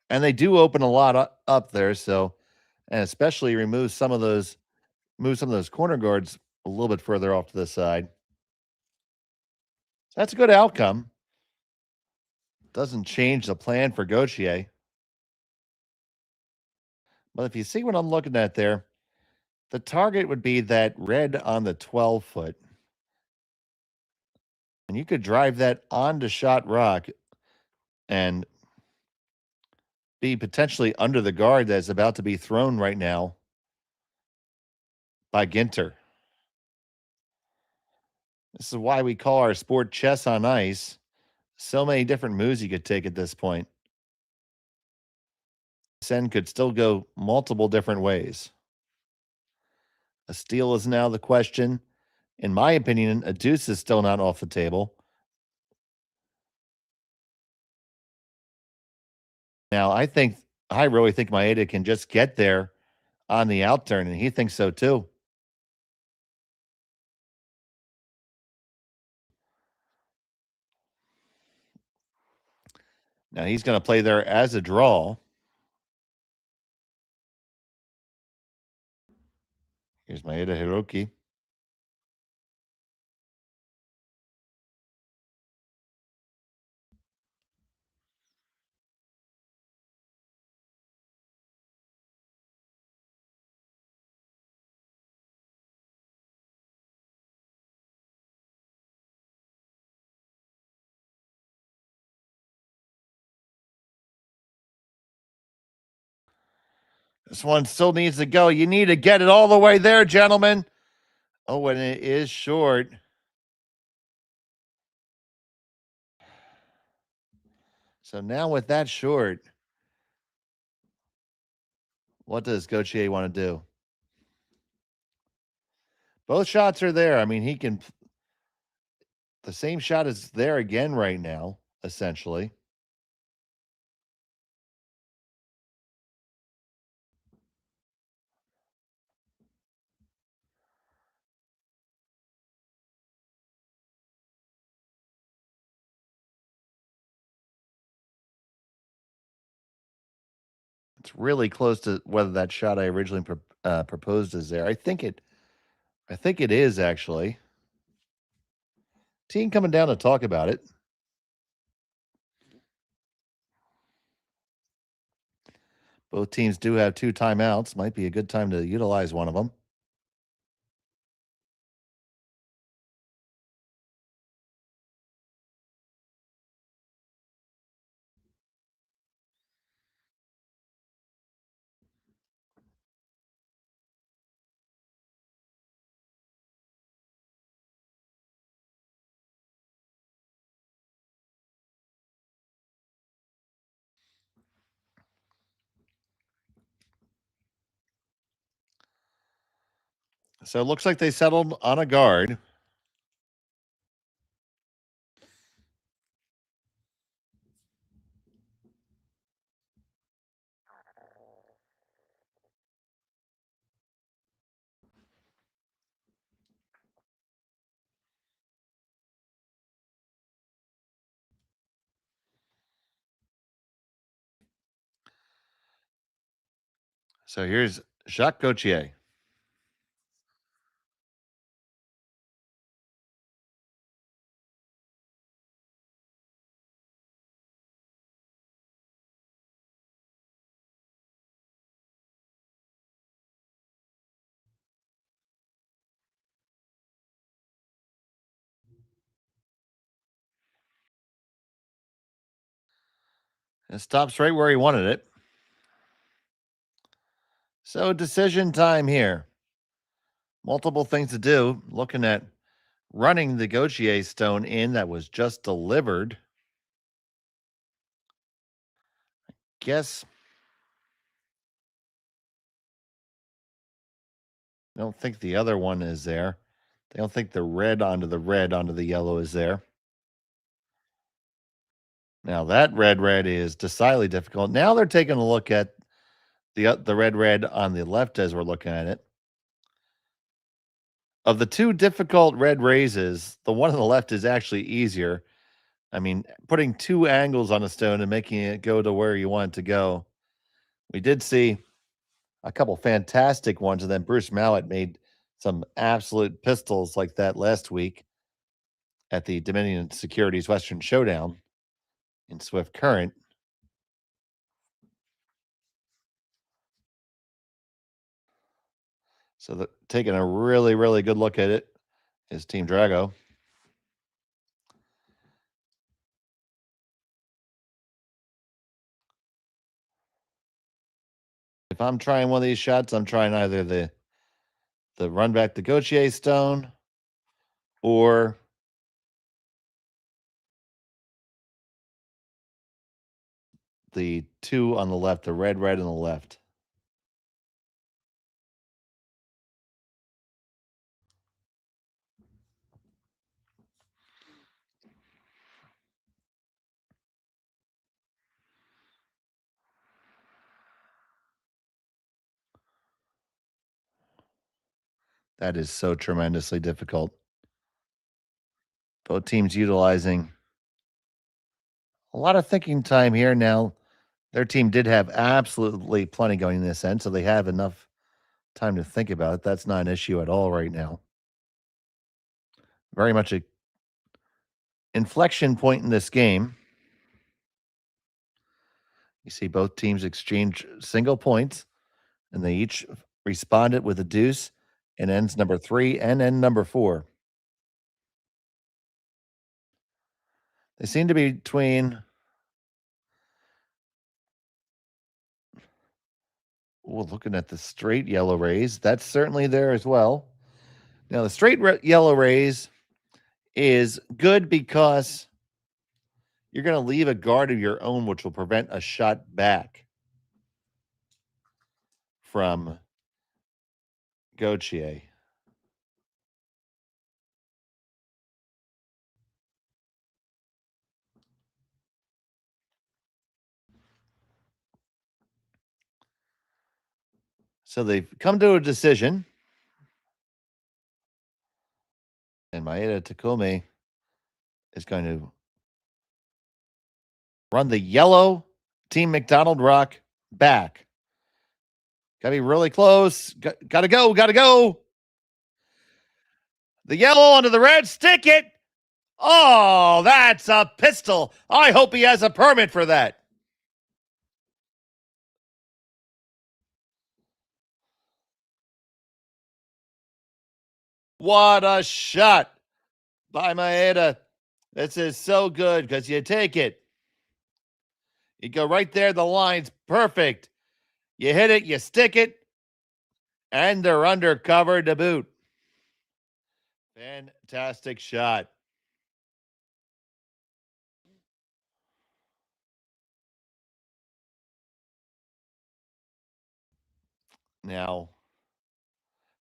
And they do open a lot up there, so, and especially move some of those corner guards a little bit further off to the side. That's a good outcome. Doesn't change the plan for Gauthier. But if you see what I'm looking at there, the target would be that red on the 12-foot. And you could drive that onto shot rock and be potentially under the guard that's about to be thrown right now by Ginter. This is why we call our sport chess on ice. So many different moves you could take at this point. Sen could still go multiple different ways. A steal is now the question. In my opinion, a deuce is still not off the table. Now, I really think Maeda can just get there on the out turn, and he thinks so too. Now, he's going to play there as a draw. Here's Maeda Hiroki. This one still needs to go. You need to get it all the way there, gentlemen. Oh, and it is short. So now with that short, what does Gauthier want to do? Both shots are there. I mean, the same shot is there again right now, essentially. It's really close to whether that shot I originally proposed is there. I think it is actually. Team coming down to talk about it. Both teams do have 2 timeouts. Might be a good time to utilize one of them. So it looks like they settled on a guard. So here's Jacques Gauthier. It stops right where he wanted it. So decision time here. Multiple things to do. Looking at running the Gauthier stone in that was just delivered. Guess. I don't think the other one is there. I don't think the red onto the yellow is there. Now that red is decidedly difficult. Now they're taking a look at the red on the left as we're looking at it. Of the two difficult red raises, the one on the left is actually easier. I mean, putting two angles on a stone and making it go to where you want it to go. We did see a couple fantastic ones, and then Bruce Mallett made some absolute pistols like that last week at the Dominion Securities Western Showdown in Swift Current. So taking a really, really good look at it is Team Drago. If I'm trying one of these shots, I'm trying either the run back to Gauthier stone or the two on the left, the red on the left. That is so tremendously difficult. Both teams utilizing a lot of thinking time here. Now, their team did have absolutely plenty going in this end, so they have enough time to think about it. That's not an issue at all right now. Very much a inflection point in this game. You see both teams exchange single points, and they each responded with a deuce and ends number 3 and end number 4. They seem to be between. Well, looking at the straight yellow rays, that's certainly there as well. Now, the straight yellow rays is good because you're going to leave a guard of your own, which will prevent a shot back from Gauthier. So they've come to a decision. And Maeda Takumi is going to run the yellow Team McDonald rock back. Got to be really close. Got to go. The yellow onto the red. Stick it. Oh, that's a pistol. I hope he has a permit for that. What a shot by Maeda. This is so good because you take it. You go right there. The line's perfect. You hit it, you stick it, and they're under cover to boot. Fantastic shot. Now,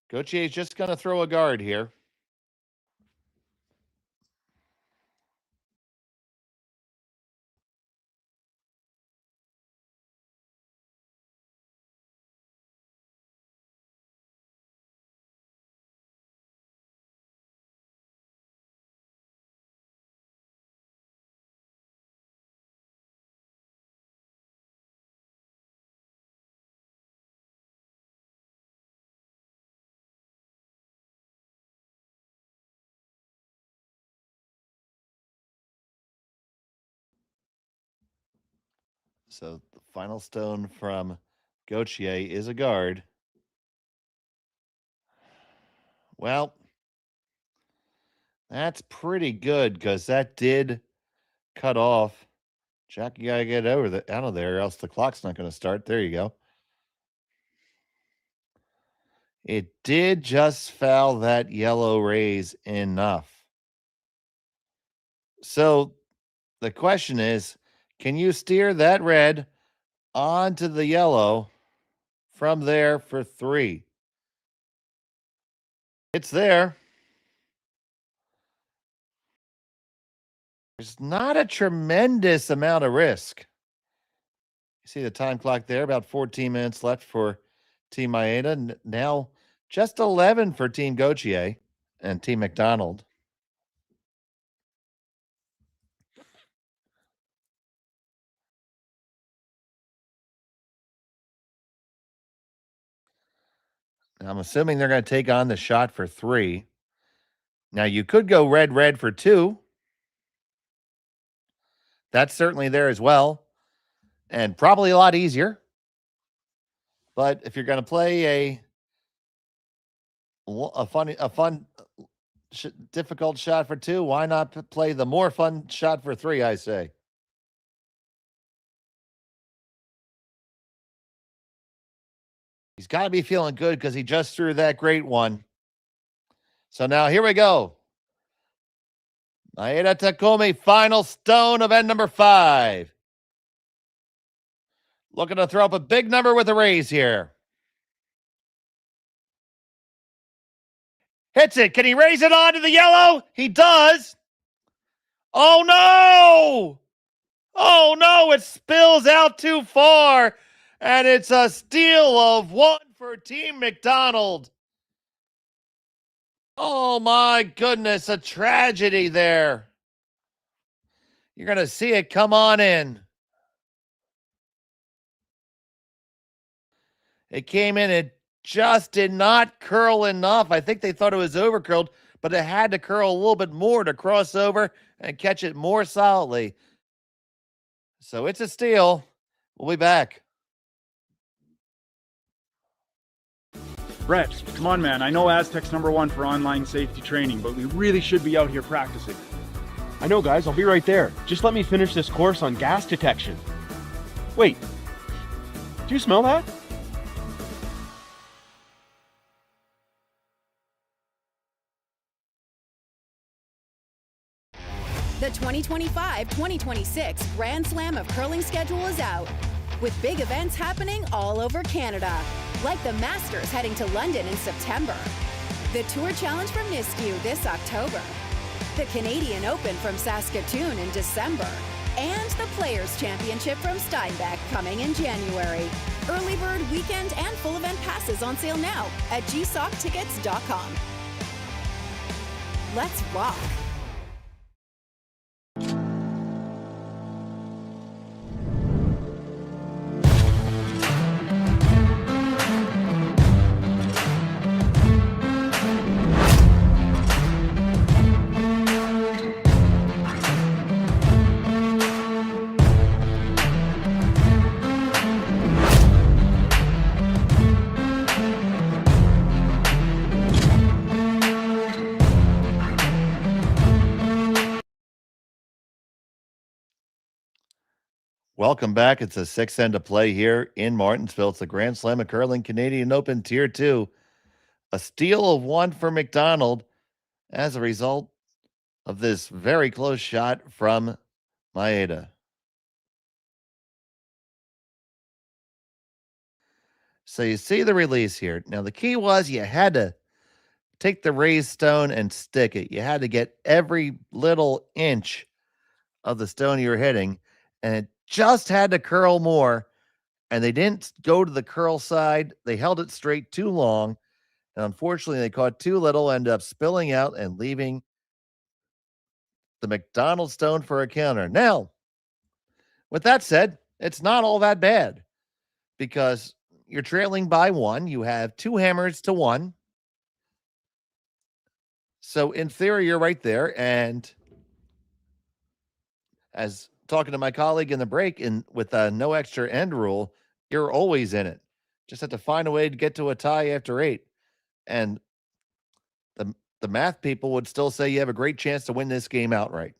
Gauthier is just going to throw a guard here. So the final stone from Gauthier is a guard. Well, that's pretty good because that did cut off. Jack, you gotta get out of there, or else the clock's not going to start. There you go. It did just foul that yellow raise enough. So the question is, can you steer that red onto the yellow from there for 3? It's there. There's not a tremendous amount of risk. You see the time clock there, about 14 minutes left for Team Maeda. Now just 11 for Team Gauthier and Team McDonald. Now, I'm assuming they're going to take on the shot for 3. Now, you could go red for 2. That's certainly there as well, and probably a lot easier. But if you're going to play difficult shot for 2, why not play the more fun shot for 3, I say. He's got to be feeling good because he just threw that great one. So now here we go. Maeda Takumi, final stone of end number 5. Looking to throw up a big number with a raise here. Hits it. Can he raise it onto the yellow? He does. Oh, no. Oh, no. It spills out too far. And it's a steal of 1 for Team McDonald. Oh, my goodness. A tragedy there. You're going to see it come on in. It came in. It just did not curl enough. I think they thought it was overcurled, but it had to curl a little bit more to cross over and catch it more solidly. So it's a steal. We'll be back. Brett, come on, man. I know Aztec's #1 for online safety training, but we really should be out here practicing. I know, guys. I'll be right there. Just let me finish this course on gas detection. Wait. Do you smell that? The 2025-2026 Grand Slam of Curling schedule is out, with big events happening all over Canada, like the Masters heading to London in September, the Tour Challenge from Nisku this October, the Canadian Open from Saskatchewan in December, and the Players' Championship from Steinbeck coming in January. Early bird weekend and full event passes on sale now at gsoctickets.com. Let's rock! Welcome back. It's a 6th end of play here in Martensville. It's the Grand Slam of Curling Canadian Open Tier 2. A steal of 1 for McDonald as a result of this very close shot from Maeda. So you see the release here. Now the key was you had to take the raised stone and stick it. You had to get every little inch of the stone you were hitting, and it just had to curl more, and they didn't go to the curl side. They held it straight too long, and unfortunately they caught too little, ended up spilling out and leaving the McDonald stone for a counter. Now, with that said, it's not all that bad because you're trailing by 1. You have 2 hammers to 1. So in theory, you're right there, and as talking to my colleague in the break, and with a no extra end rule, you're always in it. Just have to find a way to get to a tie after 8. And the math people would still say you have a great chance to win this game outright.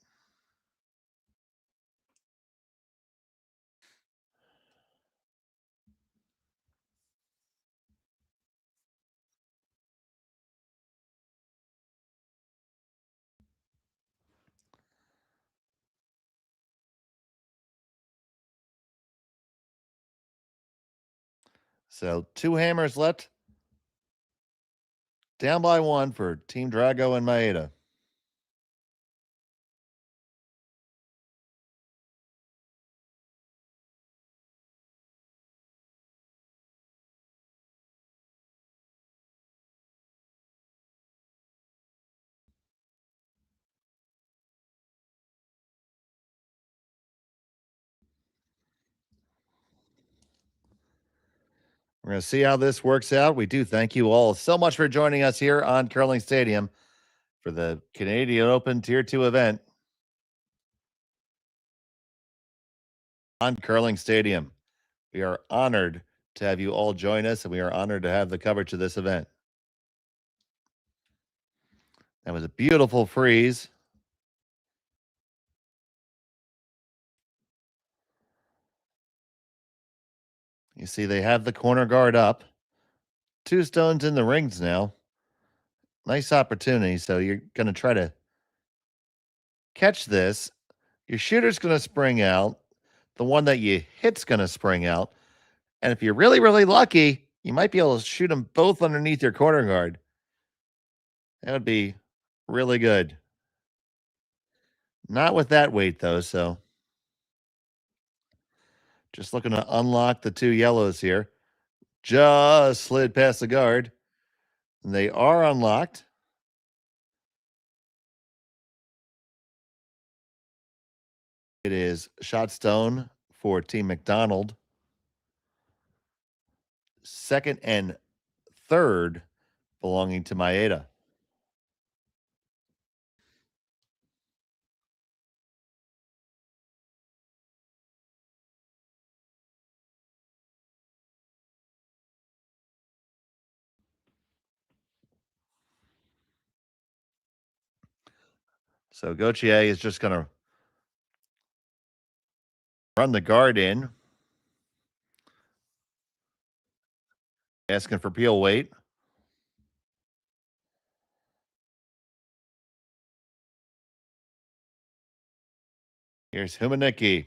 So 2 hammers left. Down by 1 for Team Drago and Maeda. We're going to see how this works out. We do thank you all so much for joining us here on Curling Stadium for the Canadian Open Tier 2 event on Curling Stadium. We are honored to have you all join us, and we are honored to have the coverage of this event. That was a beautiful freeze. You see, they have the corner guard up. 2 stones in the rings now. Nice opportunity. So you're going to try to catch this. Your shooter's going to spring out. The one that you hit's going to spring out. And if you're really, really lucky, you might be able to shoot them both underneath your corner guard. That would be really good. Not with that weight, though, so just looking to unlock the 2 yellows here. Just slid past the guard. And they are unlocked. It is shot stone for Team McDonald. 2nd and 3rd belonging to Maeda. So Gauthier is just going to run the guard in. Asking for peel weight. Here's Humanicki.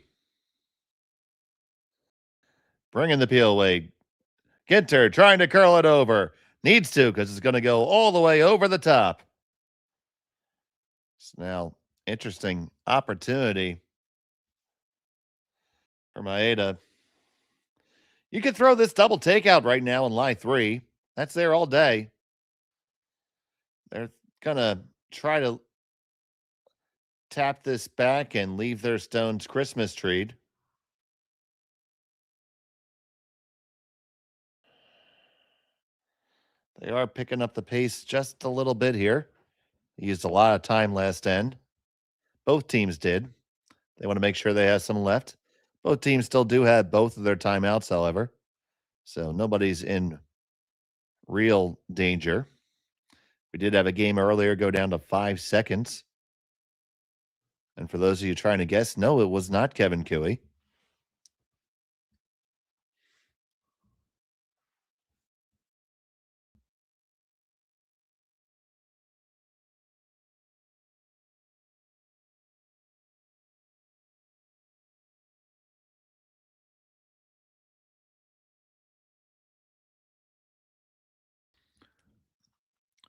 Bringing the peel weight. Ginter trying to curl it over. Needs to, because it's going to go all the way over the top. So now, interesting opportunity for Maeda. You could throw this double takeout right now in line 3. That's there all day. They're going to try to tap this back and leave their stones Christmas treed. They are picking up the pace just a little bit here. They used a lot of time last end. Both teams did. They want to make sure they have some left. Both teams still do have both of their timeouts, however. So nobody's in real danger. We did have a game earlier go down to 5 seconds. And for those of you trying to guess, no, it was not Kevin Cooey.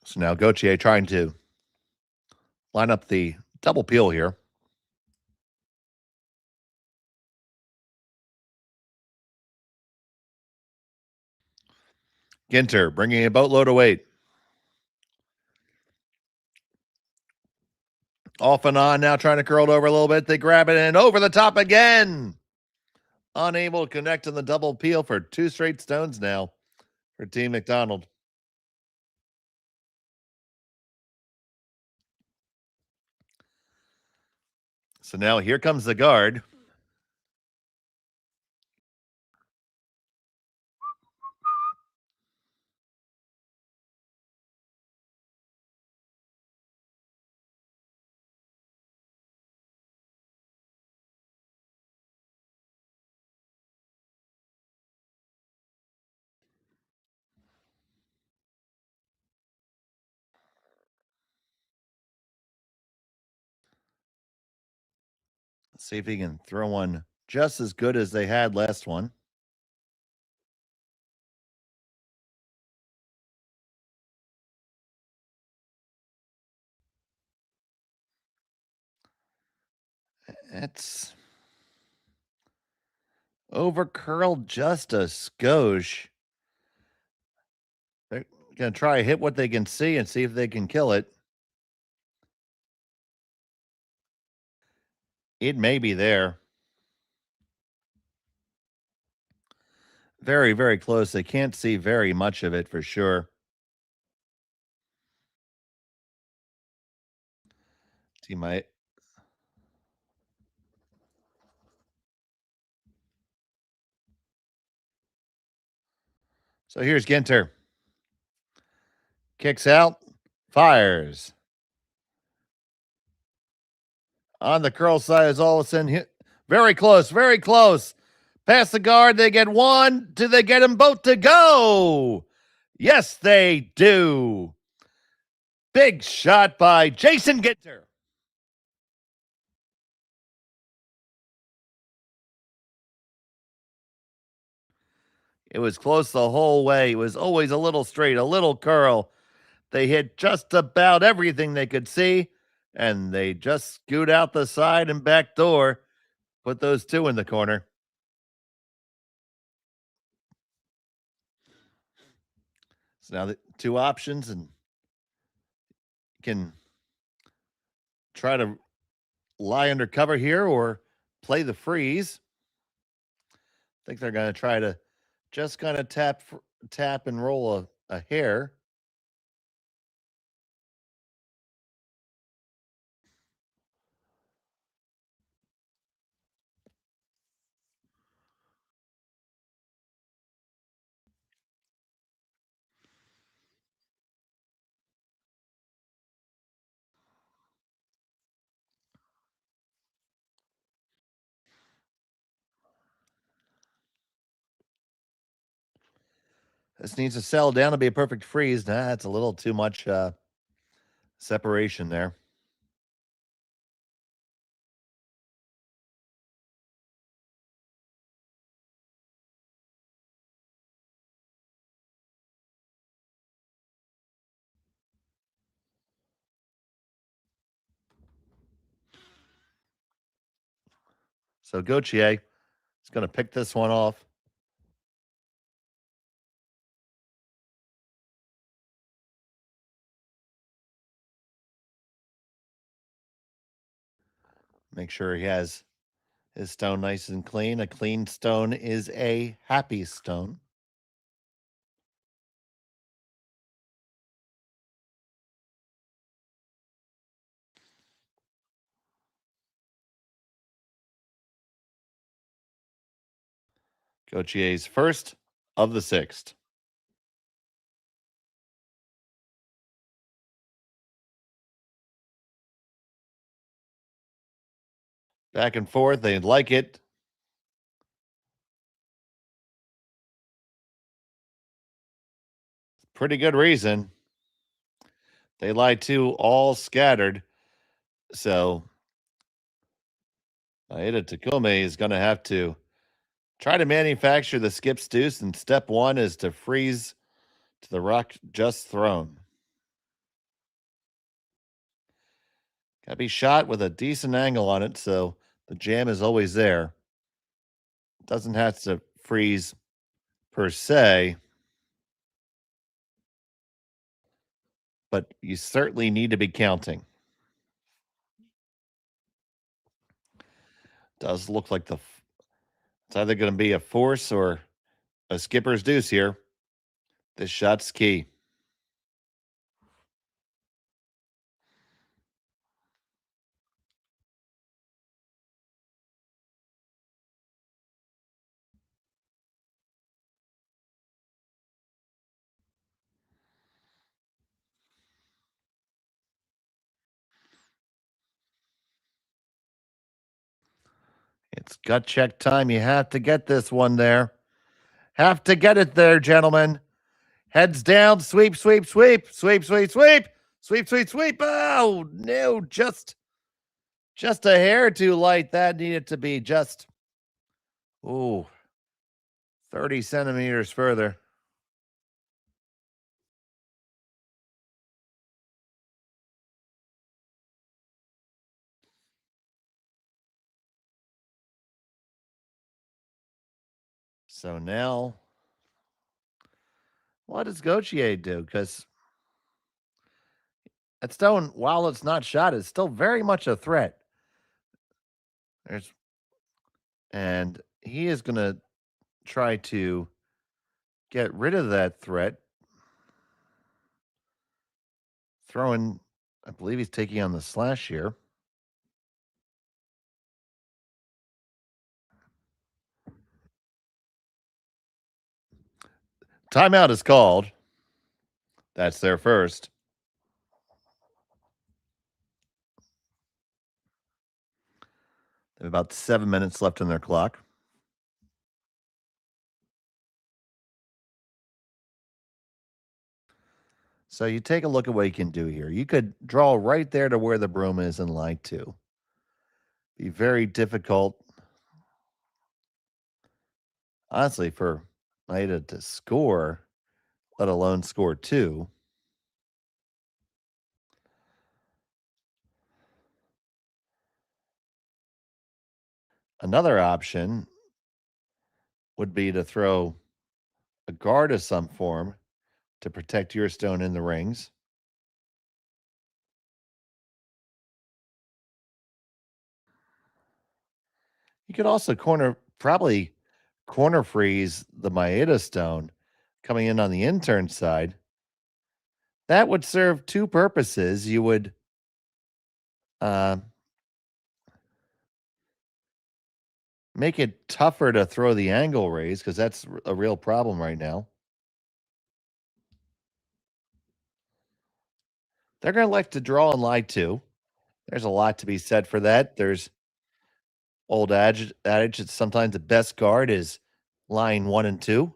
So now Gauthier trying to line up the double peel here. Ginter bringing a boatload of weight. Off and on now, trying to curl it over a little bit. They grab it and over the top again. Unable to connect on the double peel for 2 straight stones now for Team McDonald. So now here comes the guard. See if he can throw one just as good as they had last one. It's over curled just a skosh. They're going to try to hit what they can see and see if they can kill it. It may be there. Very, very close. They can't see very much of it for sure. See my. So here's Ginter. Kicks out, fires. On the curl side is all of a sudden hit. Very close, very close. Past the guard, they get one. Do they get them both to go? Yes, they do. Big shot by Jason Ginter. It was close the whole way. It was always a little straight, a little curl. They hit just about everything they could see, and they just scoot out the side and back door. Put those two in the corner. So now the two options, and you can try to lie under cover here or play the freeze. I think they're going to try to just kind of tap and roll a hair. This needs to settle down to be a perfect freeze. Nah, that's a little too much separation there. So Gauthier is going to pick this one off. Make sure he has his stone nice and clean. A clean stone is a happy stone. Gauthier's first of the sixth. Back and forth. They like it. Pretty good reason. They lie too, all scattered. So Maeda Takumi is going to have to try to manufacture the skip's deuce, and step one is to freeze to the rock just thrown. Got to be shot with a decent angle on it, so the jam is always there. Doesn't have to freeze per se, but you certainly need to be counting. Does look like it's either going to be a force or a skipper's deuce here. This shot's key. It's gut check time. You have to get this one there. Have to get it there, gentlemen. Heads down, sweep, sweep, sweep, sweep, sweep, sweep, sweep, sweep, sweep. Oh, no, just Just a hair too light. That needed to be just, 30 centimeters further. So now, what does Gauthier do? Because that stone, while it's not shot, is still very much a threat. And he is going to try to get rid of that threat. Throwing, I believe he's taking on the slash here. Timeout is called. That's their first. They have about 7 minutes left on their clock. So you take a look at what you can do here. You could draw right there to where the broom is in line 2. Be very difficult, honestly, for Maeda to score, let alone score 2. Another option would be to throw a guard of some form to protect your stone in the rings. You could also probably corner freeze the Maeda stone coming in on the intern side. That would serve 2 purposes. You would make it tougher to throw the angle raise, because that's a real problem right now. They're going to like to draw in line 2. There's a lot to be said for that. There's old adage that sometimes the best guard is line 1 and 2.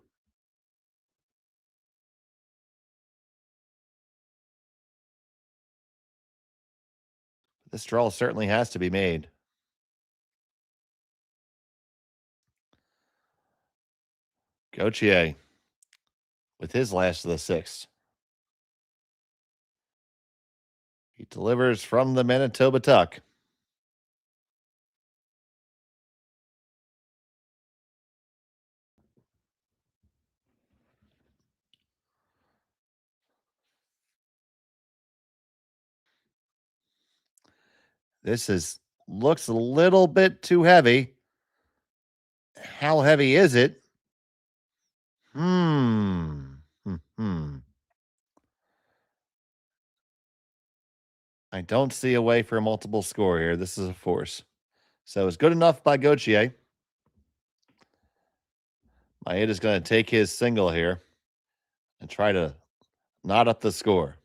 This draw certainly has to be made. Gauthier with his last of the 6th. He delivers from the Manitoba tuck. This looks a little bit too heavy. How heavy is it? I don't see a way for a multiple score here. This is a force. So it's good enough by Gauthier. Maeda's going to take his single here and try to knot up the score.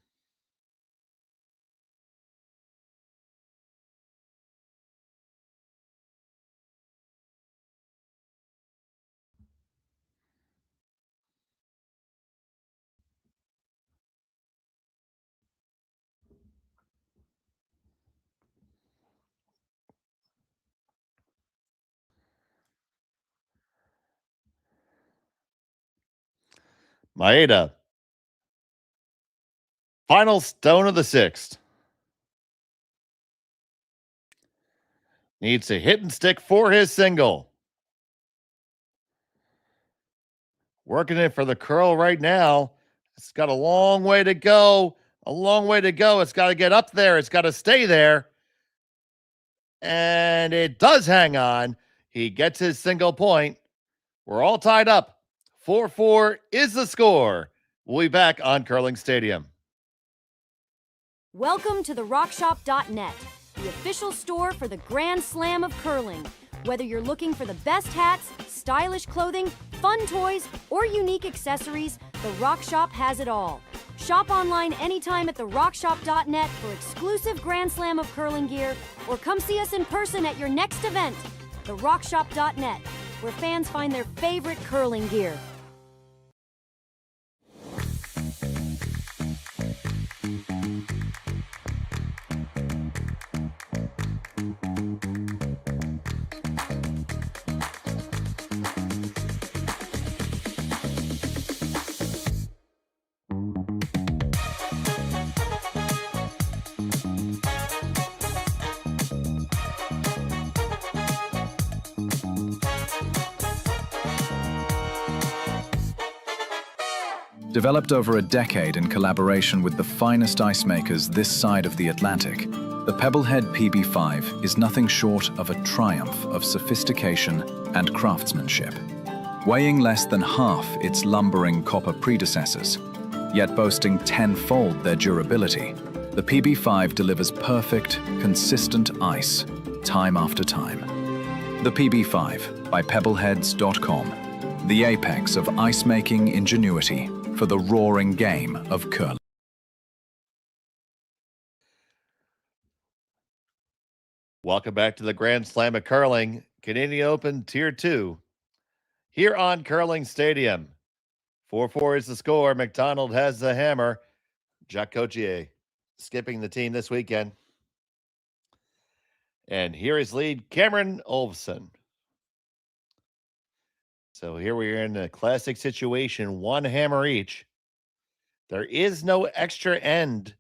Maeda. Final stone of the 6th. Needs a hit and stick for his single. Working it for the curl right now. It's got a long way to go. A long way to go. It's got to get up there. It's got to stay there. And it does hang on. He gets his single point. We're all tied up. 4-4 is the score. We'll be back on Curling Stadium. Welcome to the RockShop.net, the official store for the Grand Slam of Curling. Whether you're looking for the best hats, stylish clothing, fun toys, or unique accessories, the Rock Shop has it all. Shop online anytime at therockshop.net for exclusive Grand Slam of Curling gear, or come see us in person at your next event. Therockshop.net, where fans find their favorite curling gear. Developed over a decade in collaboration with the finest ice makers this side of the Atlantic, the Pebblehead PB5 is nothing short of a triumph of sophistication and craftsmanship. Weighing less than half its lumbering copper predecessors, yet boasting tenfold their durability, the PB5 delivers perfect, consistent ice, time after time. The PB5 by Pebbleheads.com, the apex of ice-making ingenuity for the roaring game of curling. Welcome back to the Grand Slam of Curling, Canadian Open Tier 2, here on Curling Stadium. 4-4 is the score. McDonald has the hammer. Jacques Cotier skipping the team this weekend. And here is lead Cameron Olofsson. So here we are in a classic situation, one hammer each. There is no extra end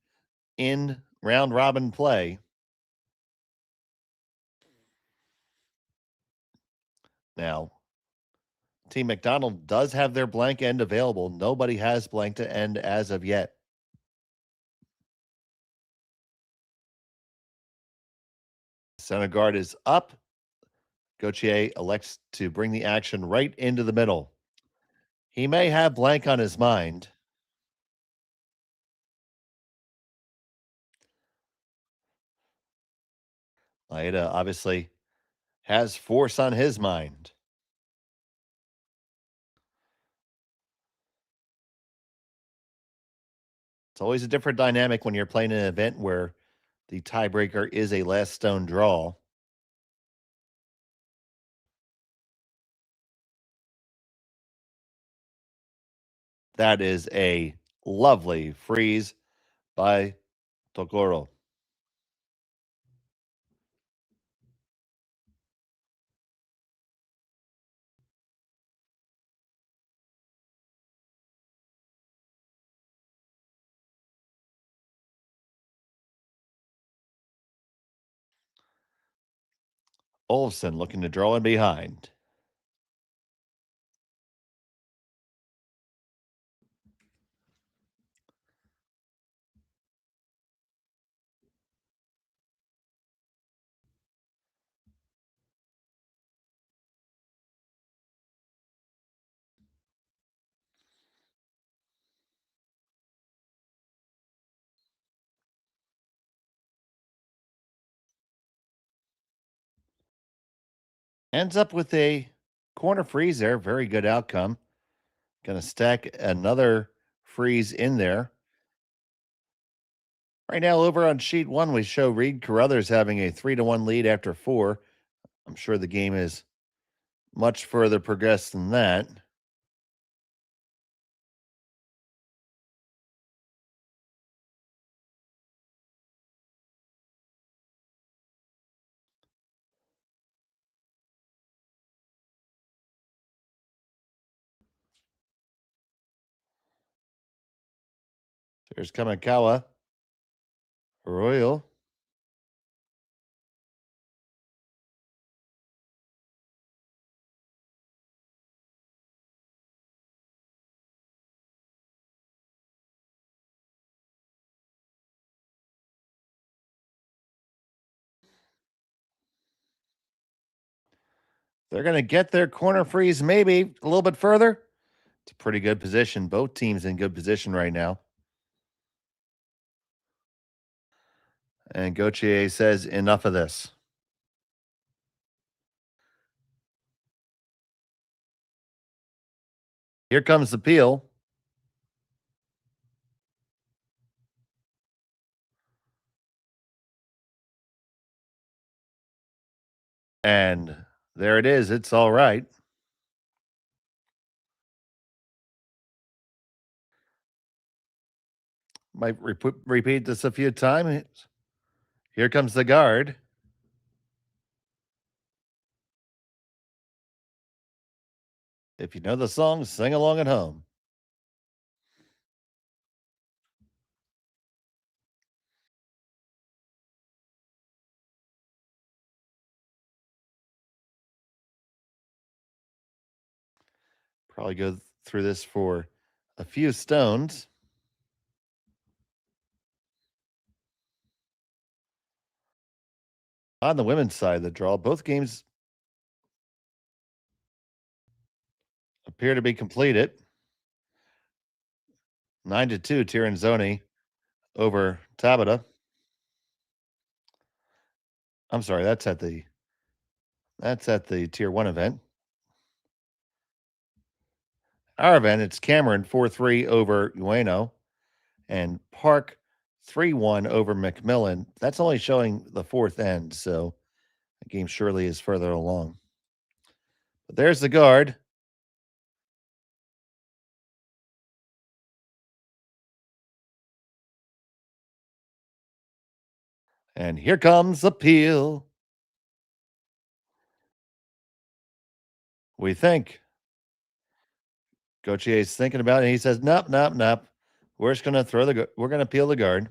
in round robin play. Now, Team McDonald does have their blank end available. Nobody has blank to end as of yet. Center guard is up. Gauthier elects to bring the action right into the middle. He may have blank on his mind. Maeda obviously has force on his mind. It's always a different dynamic when you're playing an event where the tiebreaker is a last stone draw. That is a lovely freeze by Tokoro. Olofsson looking to draw in behind. Ends up with a corner freeze there. Very good outcome. Going to stack another freeze in there. Right now, over on sheet 1, we show Reed Carruthers having a 3-1 lead after 4. I'm sure the game is much further progressed than that. There's Kamikawa. Royal. They're going to get their corner freeze maybe a little bit further. It's a pretty good position. Both teams in good position right now. And Gauthier says, enough of this. Here comes the peel. And there it is. It's all right. Might repeat this a few times. Here comes the guard. If you know the song, sing along at home. Probably go through this for a few stones. On the women's side of the draw, both games appear to be completed. 9-2, Tiranzoni over Tabata. I'm sorry, that's at the Tier 1 event. Our event, it's Cameron 4-3 over Ueno and Park 3-1 over McMillan. That's only showing the fourth end, so the game surely is further along. But there's the guard. And here comes the peel. We think. Gauthier is thinking about it, and he says, nope. We're just going to we're going to peel the guard.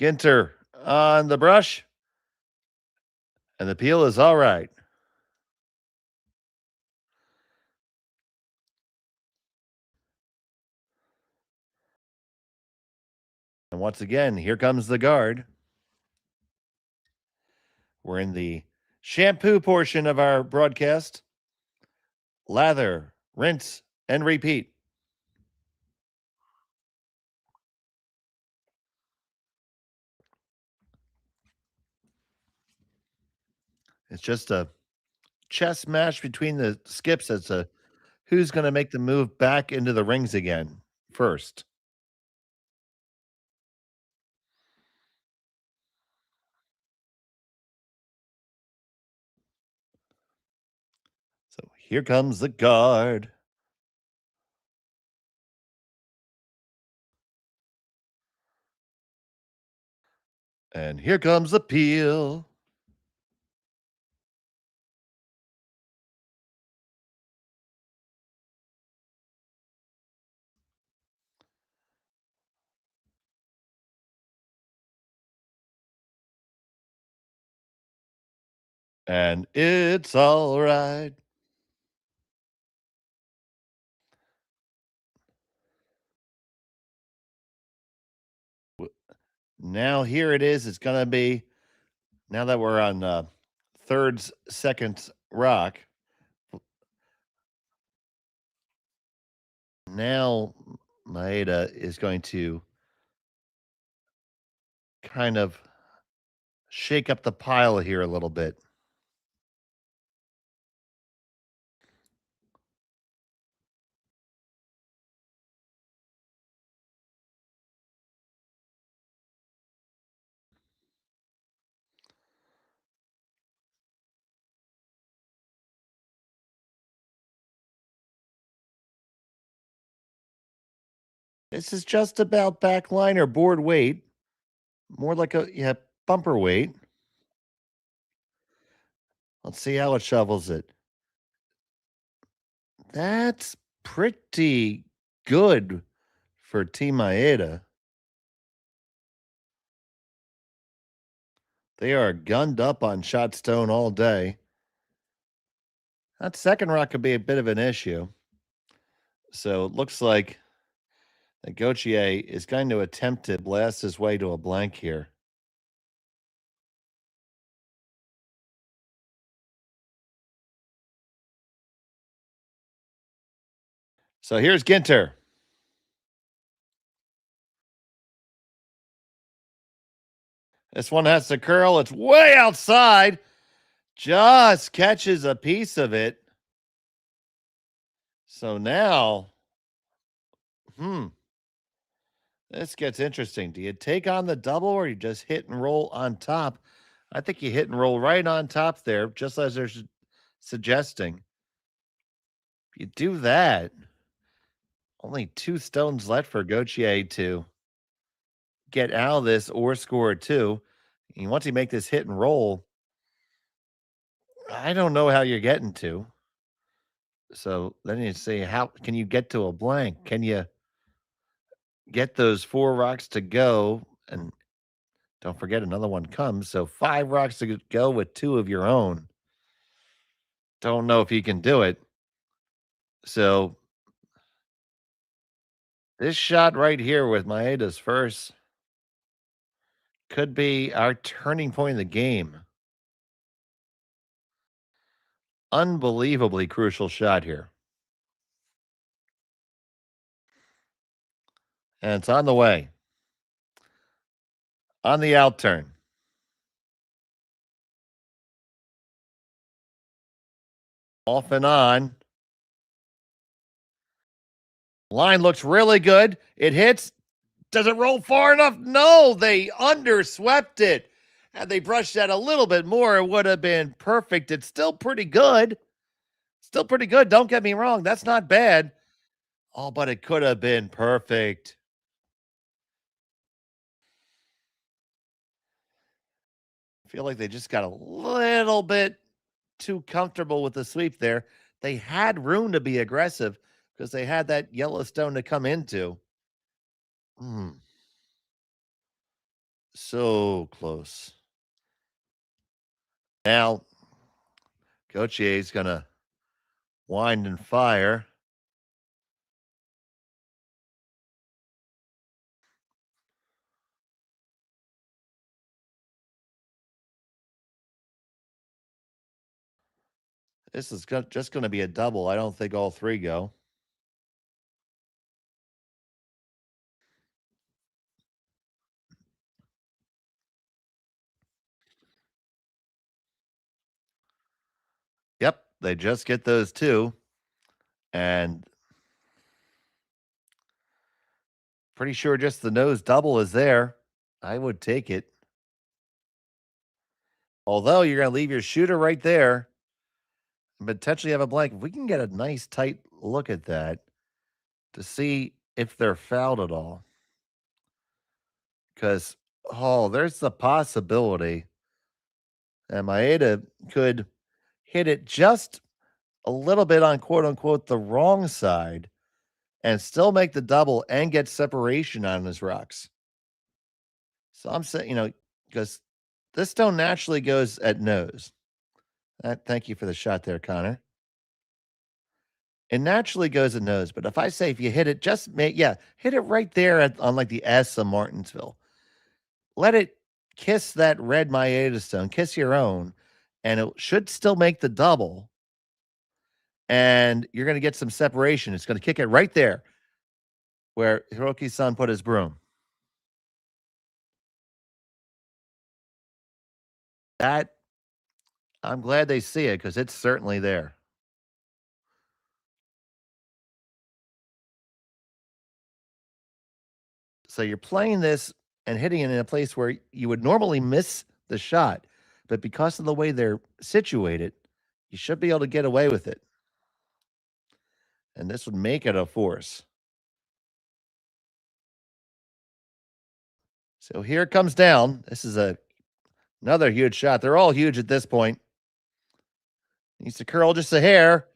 Ginter on the brush. And the peel is all right. And once again, here comes the guard. We're in the shampoo portion of our broadcast. Lather, rinse, and repeat. It's just a chess match between the skips as to who's going to make the move back into the rings again first. So here comes the guard. And here comes the peel. And it's all right. Now here it is. It's going to be, now that we're on thirds, seconds rock. Now Maeda is going to kind of shake up the pile here a little bit. This is just about backline or board weight. More like a bumper weight. Let's see how it shovels it. That's pretty good for Team Maeda. They are gunned up on shot stone all day. That second rock could be a bit of an issue. So it looks like that Gauthier is going to attempt to blast his way to a blank here. So here's Ginter. This one has to curl. It's way outside. Just catches a piece of it. So now, this gets interesting. Do you take on the double or you just hit and roll on top? I think you hit and roll right on top there, just as they're suggesting. If you do that, only 2 stones left for Gauthier to get out of this or score 2. And once you make this hit and roll, I don't know how you're getting to. So then you say, how can you get to a blank? Can you get those 4 rocks to go and Don't forget another one comes. So 5 rocks to go with 2 of your own. Don't know if he can do it. So this shot right here with Maeda's first could be our turning point in the game. Unbelievably crucial shot here. And it's on the way. On the out turn. Off and on. Line looks really good. It hits. Does it roll far enough? No, they underswept it. Had they brushed that a little bit more, it would have been perfect. It's still pretty good. Still pretty good. Don't get me wrong. That's not bad. Oh, but it could have been perfect. I feel like they just got a little bit too comfortable with the sweep there. They had room to be aggressive because they had that Yellowstone to come into. So close. Now, Gauthier is going to wind and fire. This is just going to be a double. I don't think all 3 go. Yep, they just get those 2. And pretty sure just the nose double is there. I would take it. Although you're going to leave your shooter right there and potentially have a blank. If we can get a nice tight look at that to see if they're fouled at all. Because, there's the possibility that Maeda could hit it just a little bit on quote-unquote the wrong side and still make the double and get separation on his rocks. So I'm saying, because this stone naturally goes at nose. Thank you for the shot there, Connor. It naturally goes at nose, but if I say if you hit it, hit it right there on like the S of Martensville. Let it kiss that red Maeda stone, kiss your own, and it should still make the double. And you're going to get some separation. It's going to kick it right there where Hiroki-san put his broom. That, I'm glad they see it because it's certainly there. So you're playing this and hitting it in a place where you would normally miss the shot, but because of the way they're situated, you should be able to get away with it. And this would make it a force. So here it comes down. This is another huge shot. They're all huge at this point. Needs to curl just a hair.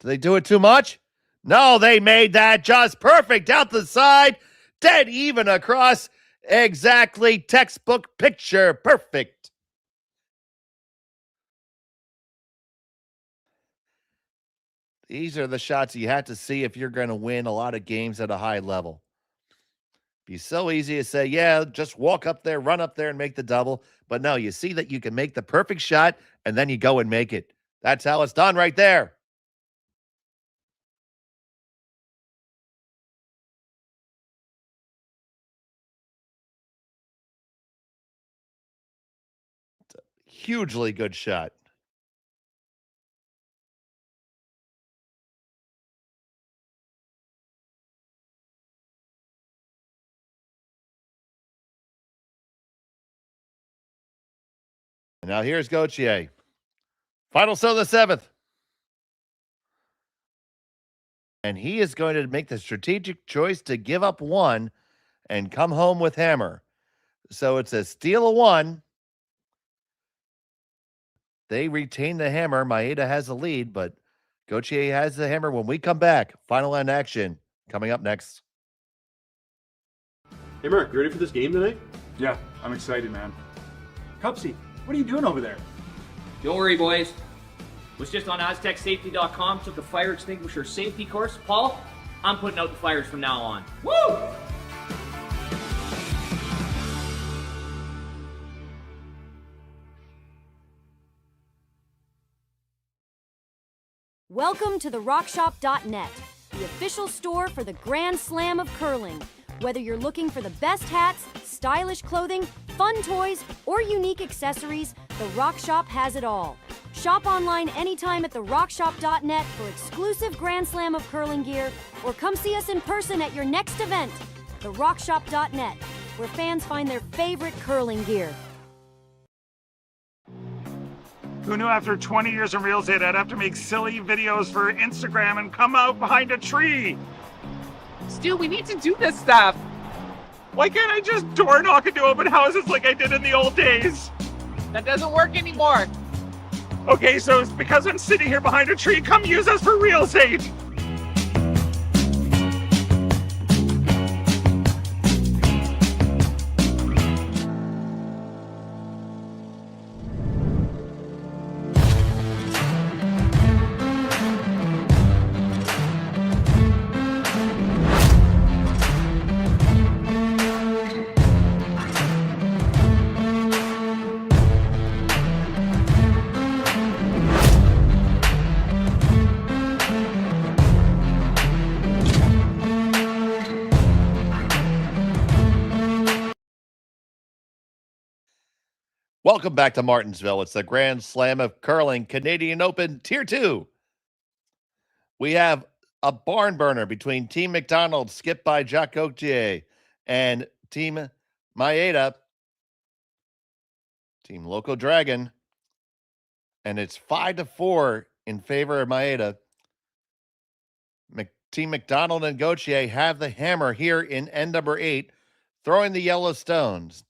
Do they do it too much? No, they made that just perfect out the side. Dead even across. Exactly. Textbook picture. Perfect. These are the shots you have to see if you're going to win a lot of games at a high level. It'd be so easy to say, yeah, just walk up there, run up there and make the double. But no, you see that you can make the perfect shot and then you go and make it. That's how it's done right there. It's a hugely good shot. And now here's Gauthier. Final set of the 7th. And he is going to make the strategic choice to give up 1 and come home with hammer. So it's a steal of 1. They retain the hammer. Maeda has the lead, but Gauthier has the hammer when we come back. Final end action coming up next. Hey, Mark, you ready for this game tonight? Yeah, I'm excited, man. Cupsy, what are you doing over there? Don't worry, boys. Was just on AztecSafety.com, took a fire extinguisher safety course. Paul, I'm putting out the fires from now on. Woo! Welcome to the RockShop.net, the official store for the Grand Slam of Curling. Whether you're looking for the best hats, stylish clothing, fun toys, or unique accessories, the Rock Shop has it all. Shop online anytime at therockshop.net for exclusive Grand Slam of Curling gear, or come see us in person at your next event. Therockshop.net, where fans find their favorite curling gear. Who knew after 20 years in real estate I'd have to make silly videos for Instagram and come out behind a tree? Stu, we need to do this stuff. Why can't I just door knock into open houses like I did in the old days? That doesn't work anymore. Okay, so it's because I'm sitting here behind a tree. Come use us for real estate. Welcome back to Martensville. It's the Grand Slam of Curling Canadian Open Tier 2. We have a barn burner between Team McDonald, skipped by Jacques Gauthier, and Team Maeda, Team Loco Dragon. And it's 5-4 in favor of Maeda. Team McDonald and Gauthier have the hammer here in end number 8, throwing the yellow stones.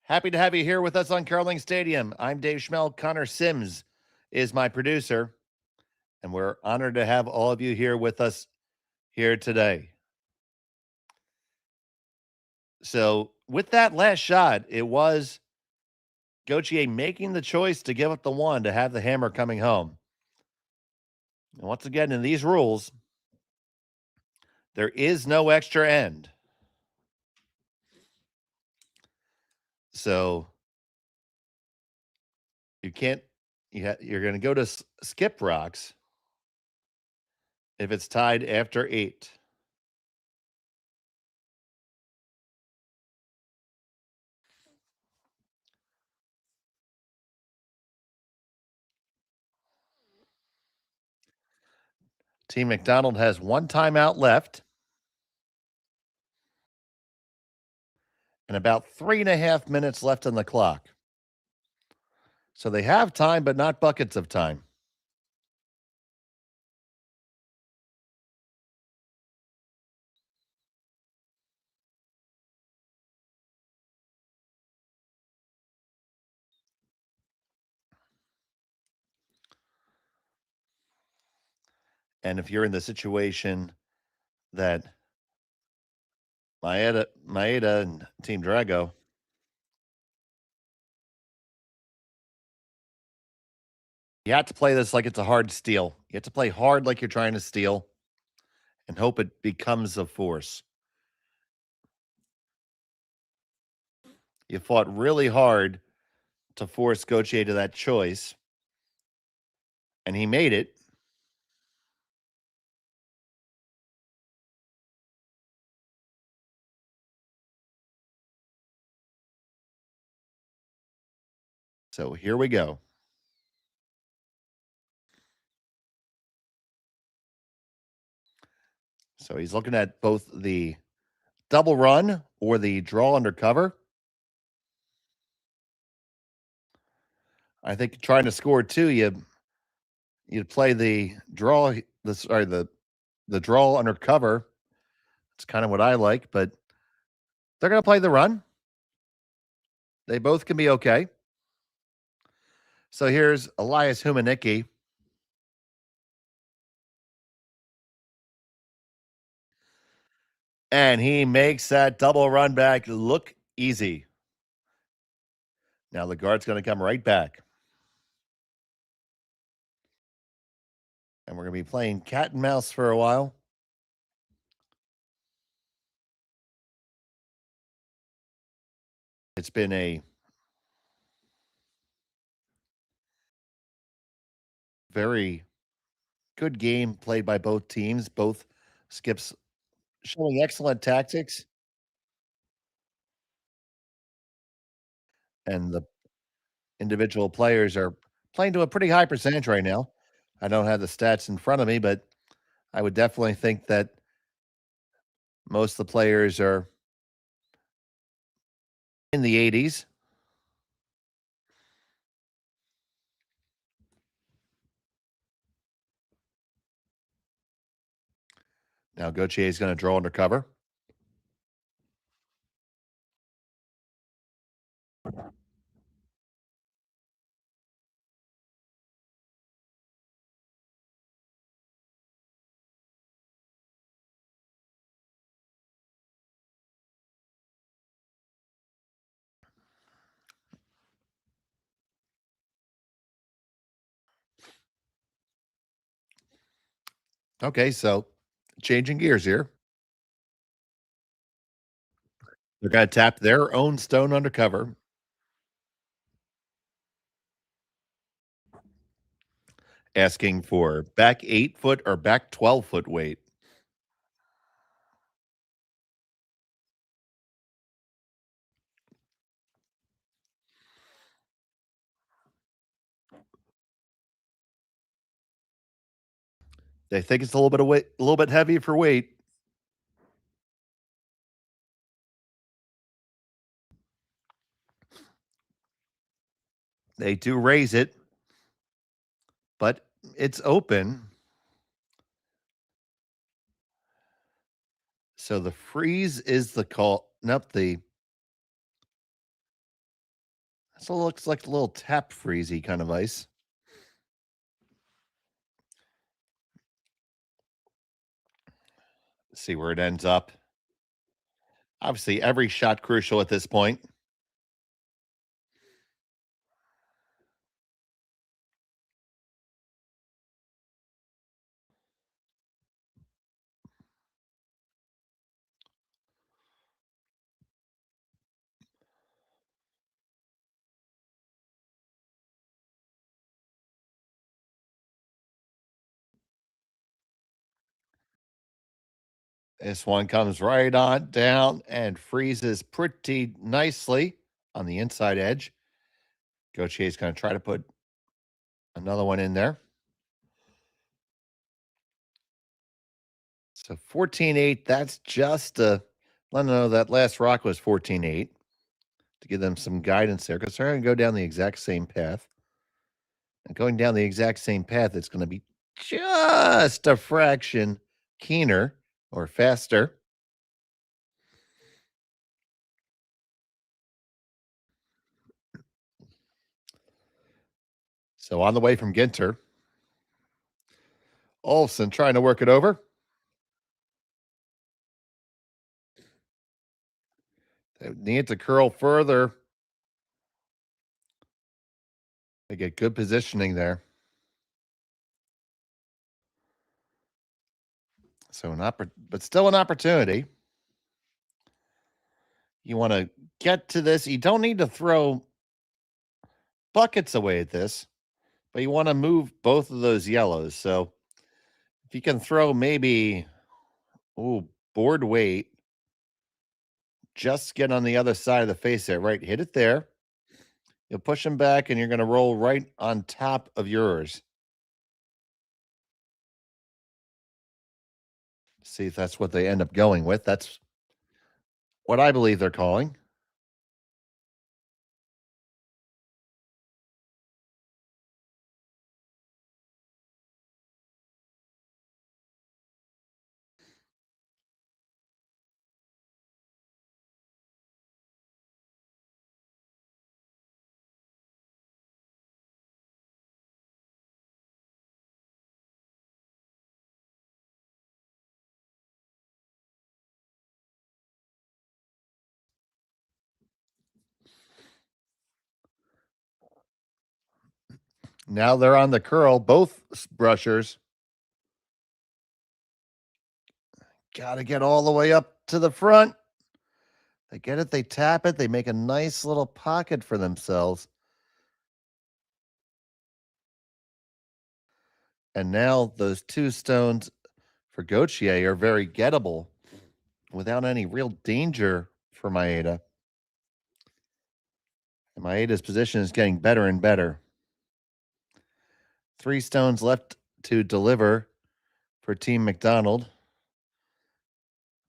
Happy to have you here with us on Curling Stadium. I'm Dave Schmel. Connor Sims is my producer, and we're honored to have all of you here with us here today. So with that last shot, it was Gauthier making the choice to give up the one to have the hammer coming home. And once again, in these rules, there is no extra end. So you can't, you're going to go to skip rocks if it's tied after 8. Team McDonald has one timeout left and about 3.5 minutes left on the clock. So they have time, but not buckets of time. And if you're in the situation that Maeda and Team Drago, you have to play this like it's a hard steal. You have to play hard like you're trying to steal and hope it becomes a force. You fought really hard to force Gauthier to that choice, and he made it. So here we go. So he's looking at both the double run or the draw under cover. I think trying to score 2, you'd play the draw, the draw under cover. It's kind of what I like, but they're going to play the run. They both can be okay. So here's Elias Humanicki. And he makes that double run back look Easy. Now the guard's going to come right back. And we're going to be playing cat and mouse for a while. It's been a very good game played by both teams. Both skips showing excellent tactics. And the individual players are playing to a pretty high percentage right now. I don't have the stats in front of me, but I would definitely think that most of the players are in the 80s. Now Gauthier is going to draw under cover. Okay, so changing gears here. They're going to tap their own stone under cover. Asking for back 8-foot or back 12-foot weight. They think it's a little bit of weight, a little bit heavy for weight. They do raise it, but it's open. So the freeze is the call. Nope, so it looks like a little tap freezy kind of ice. Let's see where it ends up. Obviously, every shot crucial at this point. This one comes right on down and freezes pretty nicely on the inside edge. Gauthier is going to try to put another one in there. So 14-8, that's just let them know that last rock was 14-8 to give them some guidance there because they're going to go down the exact same path. And going down the exact same path, it's going to be just a fraction keener or faster. So on the way from Ginter, Olsen trying to work it over. They need to curl further. They get good positioning there. So but still an opportunity. You want to get to this. You don't need to throw buckets away at this, but you want to move both of those yellows. So if you can throw maybe, board weight, just get on the other side of the face there, right? Hit it there. You'll push them back and you're going to roll right on top of yours. See if that's what they end up going with. That's what I believe they're calling. Now they're on the curl, both brushers. Got to get all the way up to the front. They get it, they tap it, they make a nice little pocket for themselves. And now those two stones for Gauthier are very gettable without any real danger for Maeda. And Maeda's position is getting better and better. 3 stones left to deliver for Team McDonald.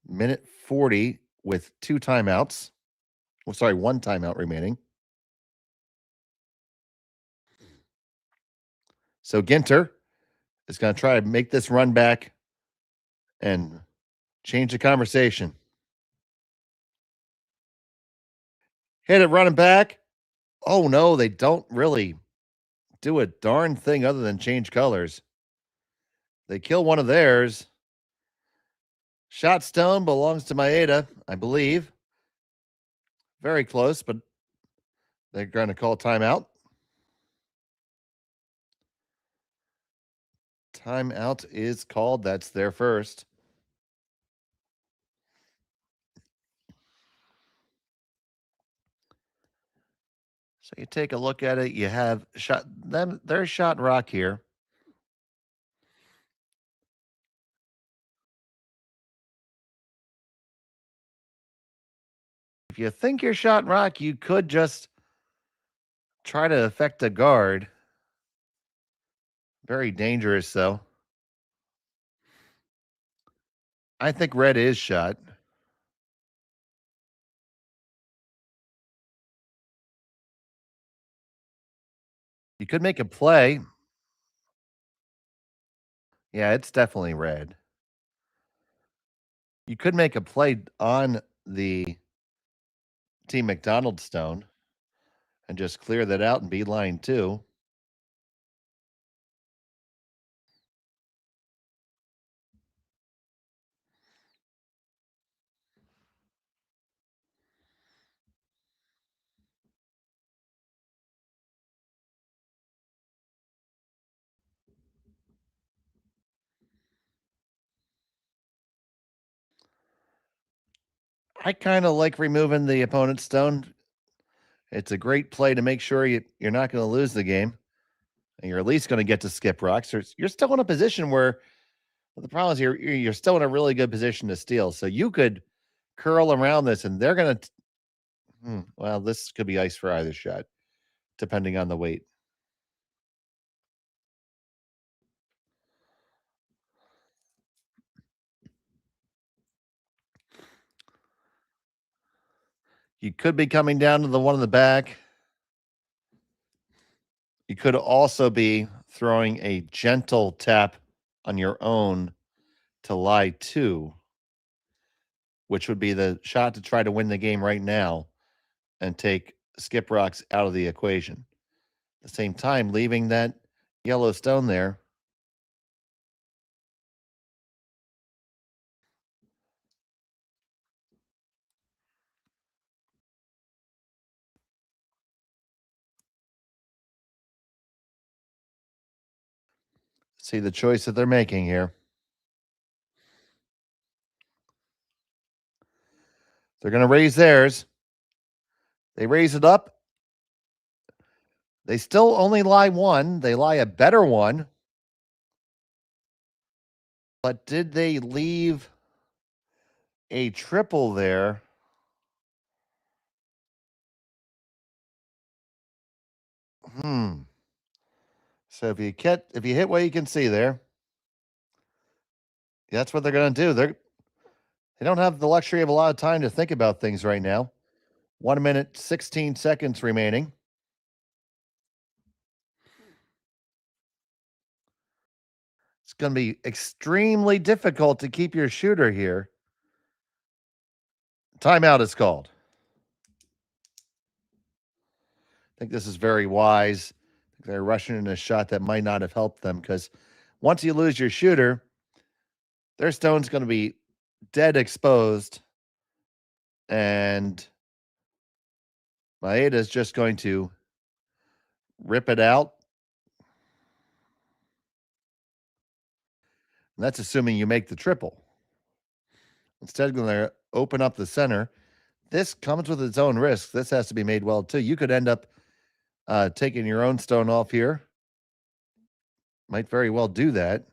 Minute 40 with 2 timeouts. Oh, sorry, 1 timeout remaining. So Ginter is going to try to make this run back and change the conversation. Hit it running back. Oh, no, they don't really do a darn thing other than change colors. They kill one of theirs. Shot stone belongs to Maeda, I believe. Very close, but they're going to call timeout. Timeout is called. That's their first. So you take a look at it. You have shot them. There's shot rock here. If you think you're shot rock, you could just try to affect a guard. Very dangerous, though. I think red is shot. You could make a play. Yeah, it's definitely red. You could make a play on the Team McDonald stone and just clear that out and be line 2. I kind of like removing the opponent's stone. It's a great play to make sure you're not going to lose the game. And you're at least going to get to skip rocks. You're still in a position where the problem is you're still in a really good position to steal. So you could curl around this and they're going to, well, this could be ice for either shot, depending on the weight. You could be coming down to the one in the back. You could also be throwing a gentle tap on your own to lie 2, which would be the shot to try to win the game right now and take skip rocks out of the equation. At the same time, leaving that yellow stone there. See the choice that they're making here. They're going to raise theirs. They raise it up. They still only lie 1. They lie a better one. But did they leave a triple there? So if you hit what you can see there, that's what they're going to do. They don't have the luxury of a lot of time to think about things right now. 1 minute, 16 seconds remaining. It's going to be extremely difficult to keep your shooter here. Timeout is called. I think this is very wise. They're rushing in a shot that might not have helped them because once you lose your shooter, their stone's going to be dead exposed. And Maeda is just going to rip it out And that's assuming you make the triple. Instead, going to open up the center. This comes with its own risk. This has to be made well, too. You could end up taking your own stone off here. Might very well do that.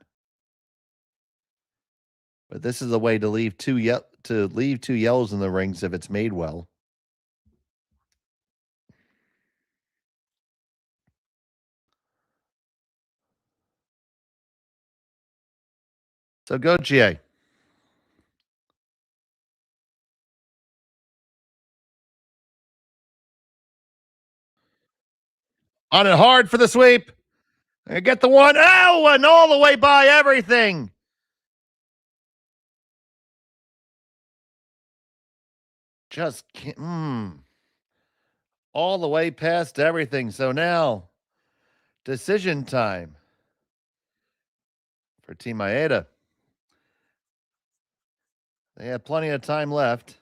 But this is a way to leave two yellows in the rings if it's made well. So go, GA. On it hard for the sweep. Get the one. Oh, and all the way by everything. Just can't. All the way past everything. So now, decision time for Team Maeda. They have plenty of time left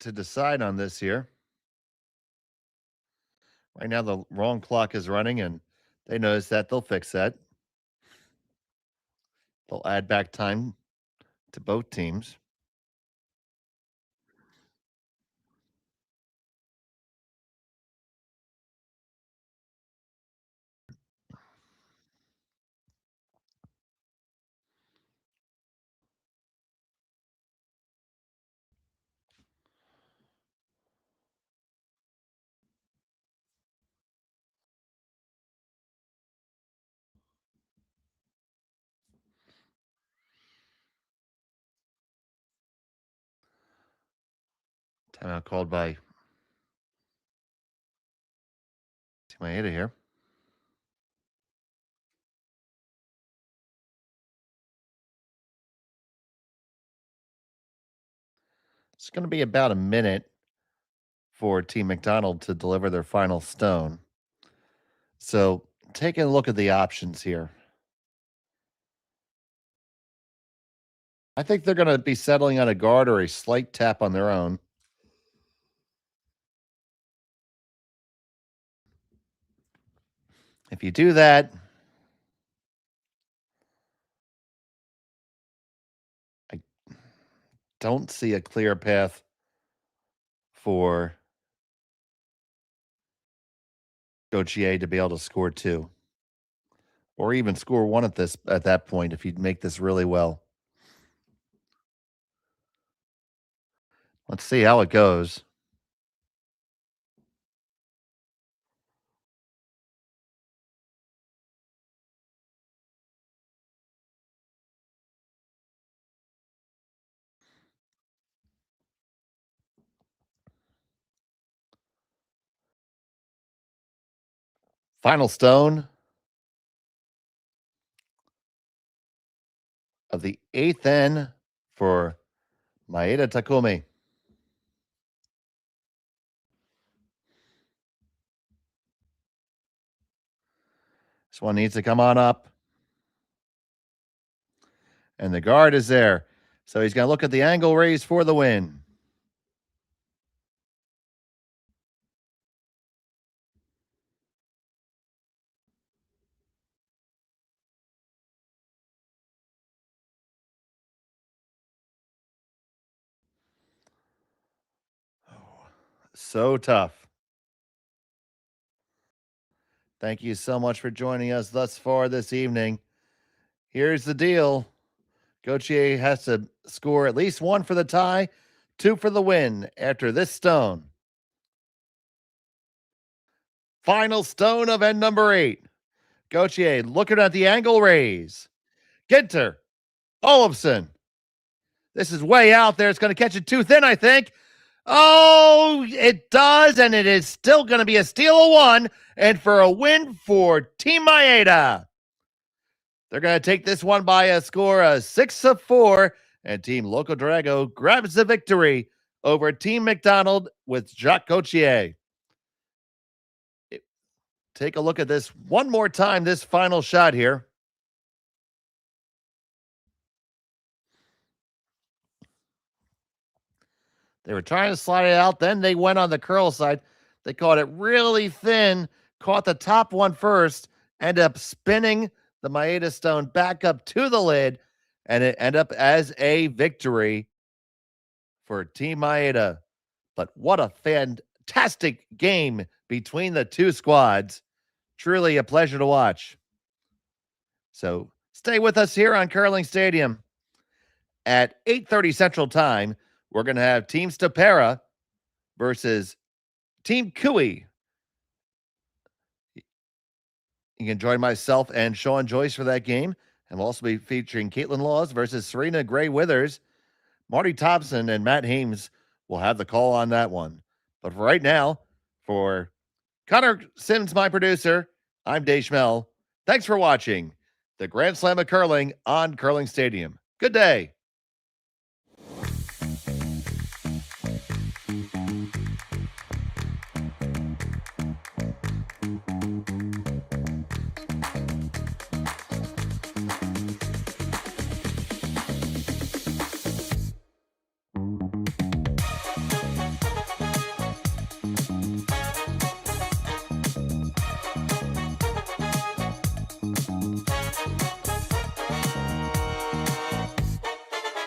to decide on this here. Right now, the wrong clock is running, and they notice that. They'll fix that. They'll add back time to both teams. Timeout called by Team Maeda here. It's going to be about a minute for Team McDonald to deliver their final stone. So taking a look at the options here. I think they're going to be settling on a guard or a slight tap on their own. If you do that, I don't see a clear path for Gauthier to be able to score 2. Or even score 1 at that point if you'd make this really well. Let's see how it goes. Final stone of the 8th N for Maeda Takumi. This one needs to come on up. And the guard is there. So he's going to look at the angle raise for the win. So tough. Thank you so much for joining us thus far this evening. Here's the deal. Gauthier has to score at least 1 for the tie, 2 for the win after this stone. Final stone of end number 8. Gauthier looking at the angle raise. Ginter. Olofsson. This is way out there. It's going to catch it too thin, I think. Oh, it does, and it is still going to be a steal of 1, and for a win for Team Maeda. They're going to take this one by a score of 6-4, and Team Loco Drago grabs the victory over Team McDonald with Jacques Gauthier. Take a look at this one more time, this final shot here. They were trying to slide it out. Then they went on the curl side. They caught it really thin, caught the top one first, ended up spinning the Maeda stone back up to the lid, and it end up as a victory for Team Maeda. But what a fantastic game between the two squads. Truly a pleasure to watch. So stay with us here on Curling Stadium. At 8:30 Central Time, we're going to have Team Stapera versus Team Cooey. You can join myself and Sean Joyce for that game. And we'll also be featuring Caitlin Laws versus Serena Gray Withers. Marty Thompson and Matt Hames will have the call on that one. But for right now, for Connor Sims, my producer, I'm Dave Schmel. Thanks for watching the Grand Slam of Curling on Curling Stadium. Good day.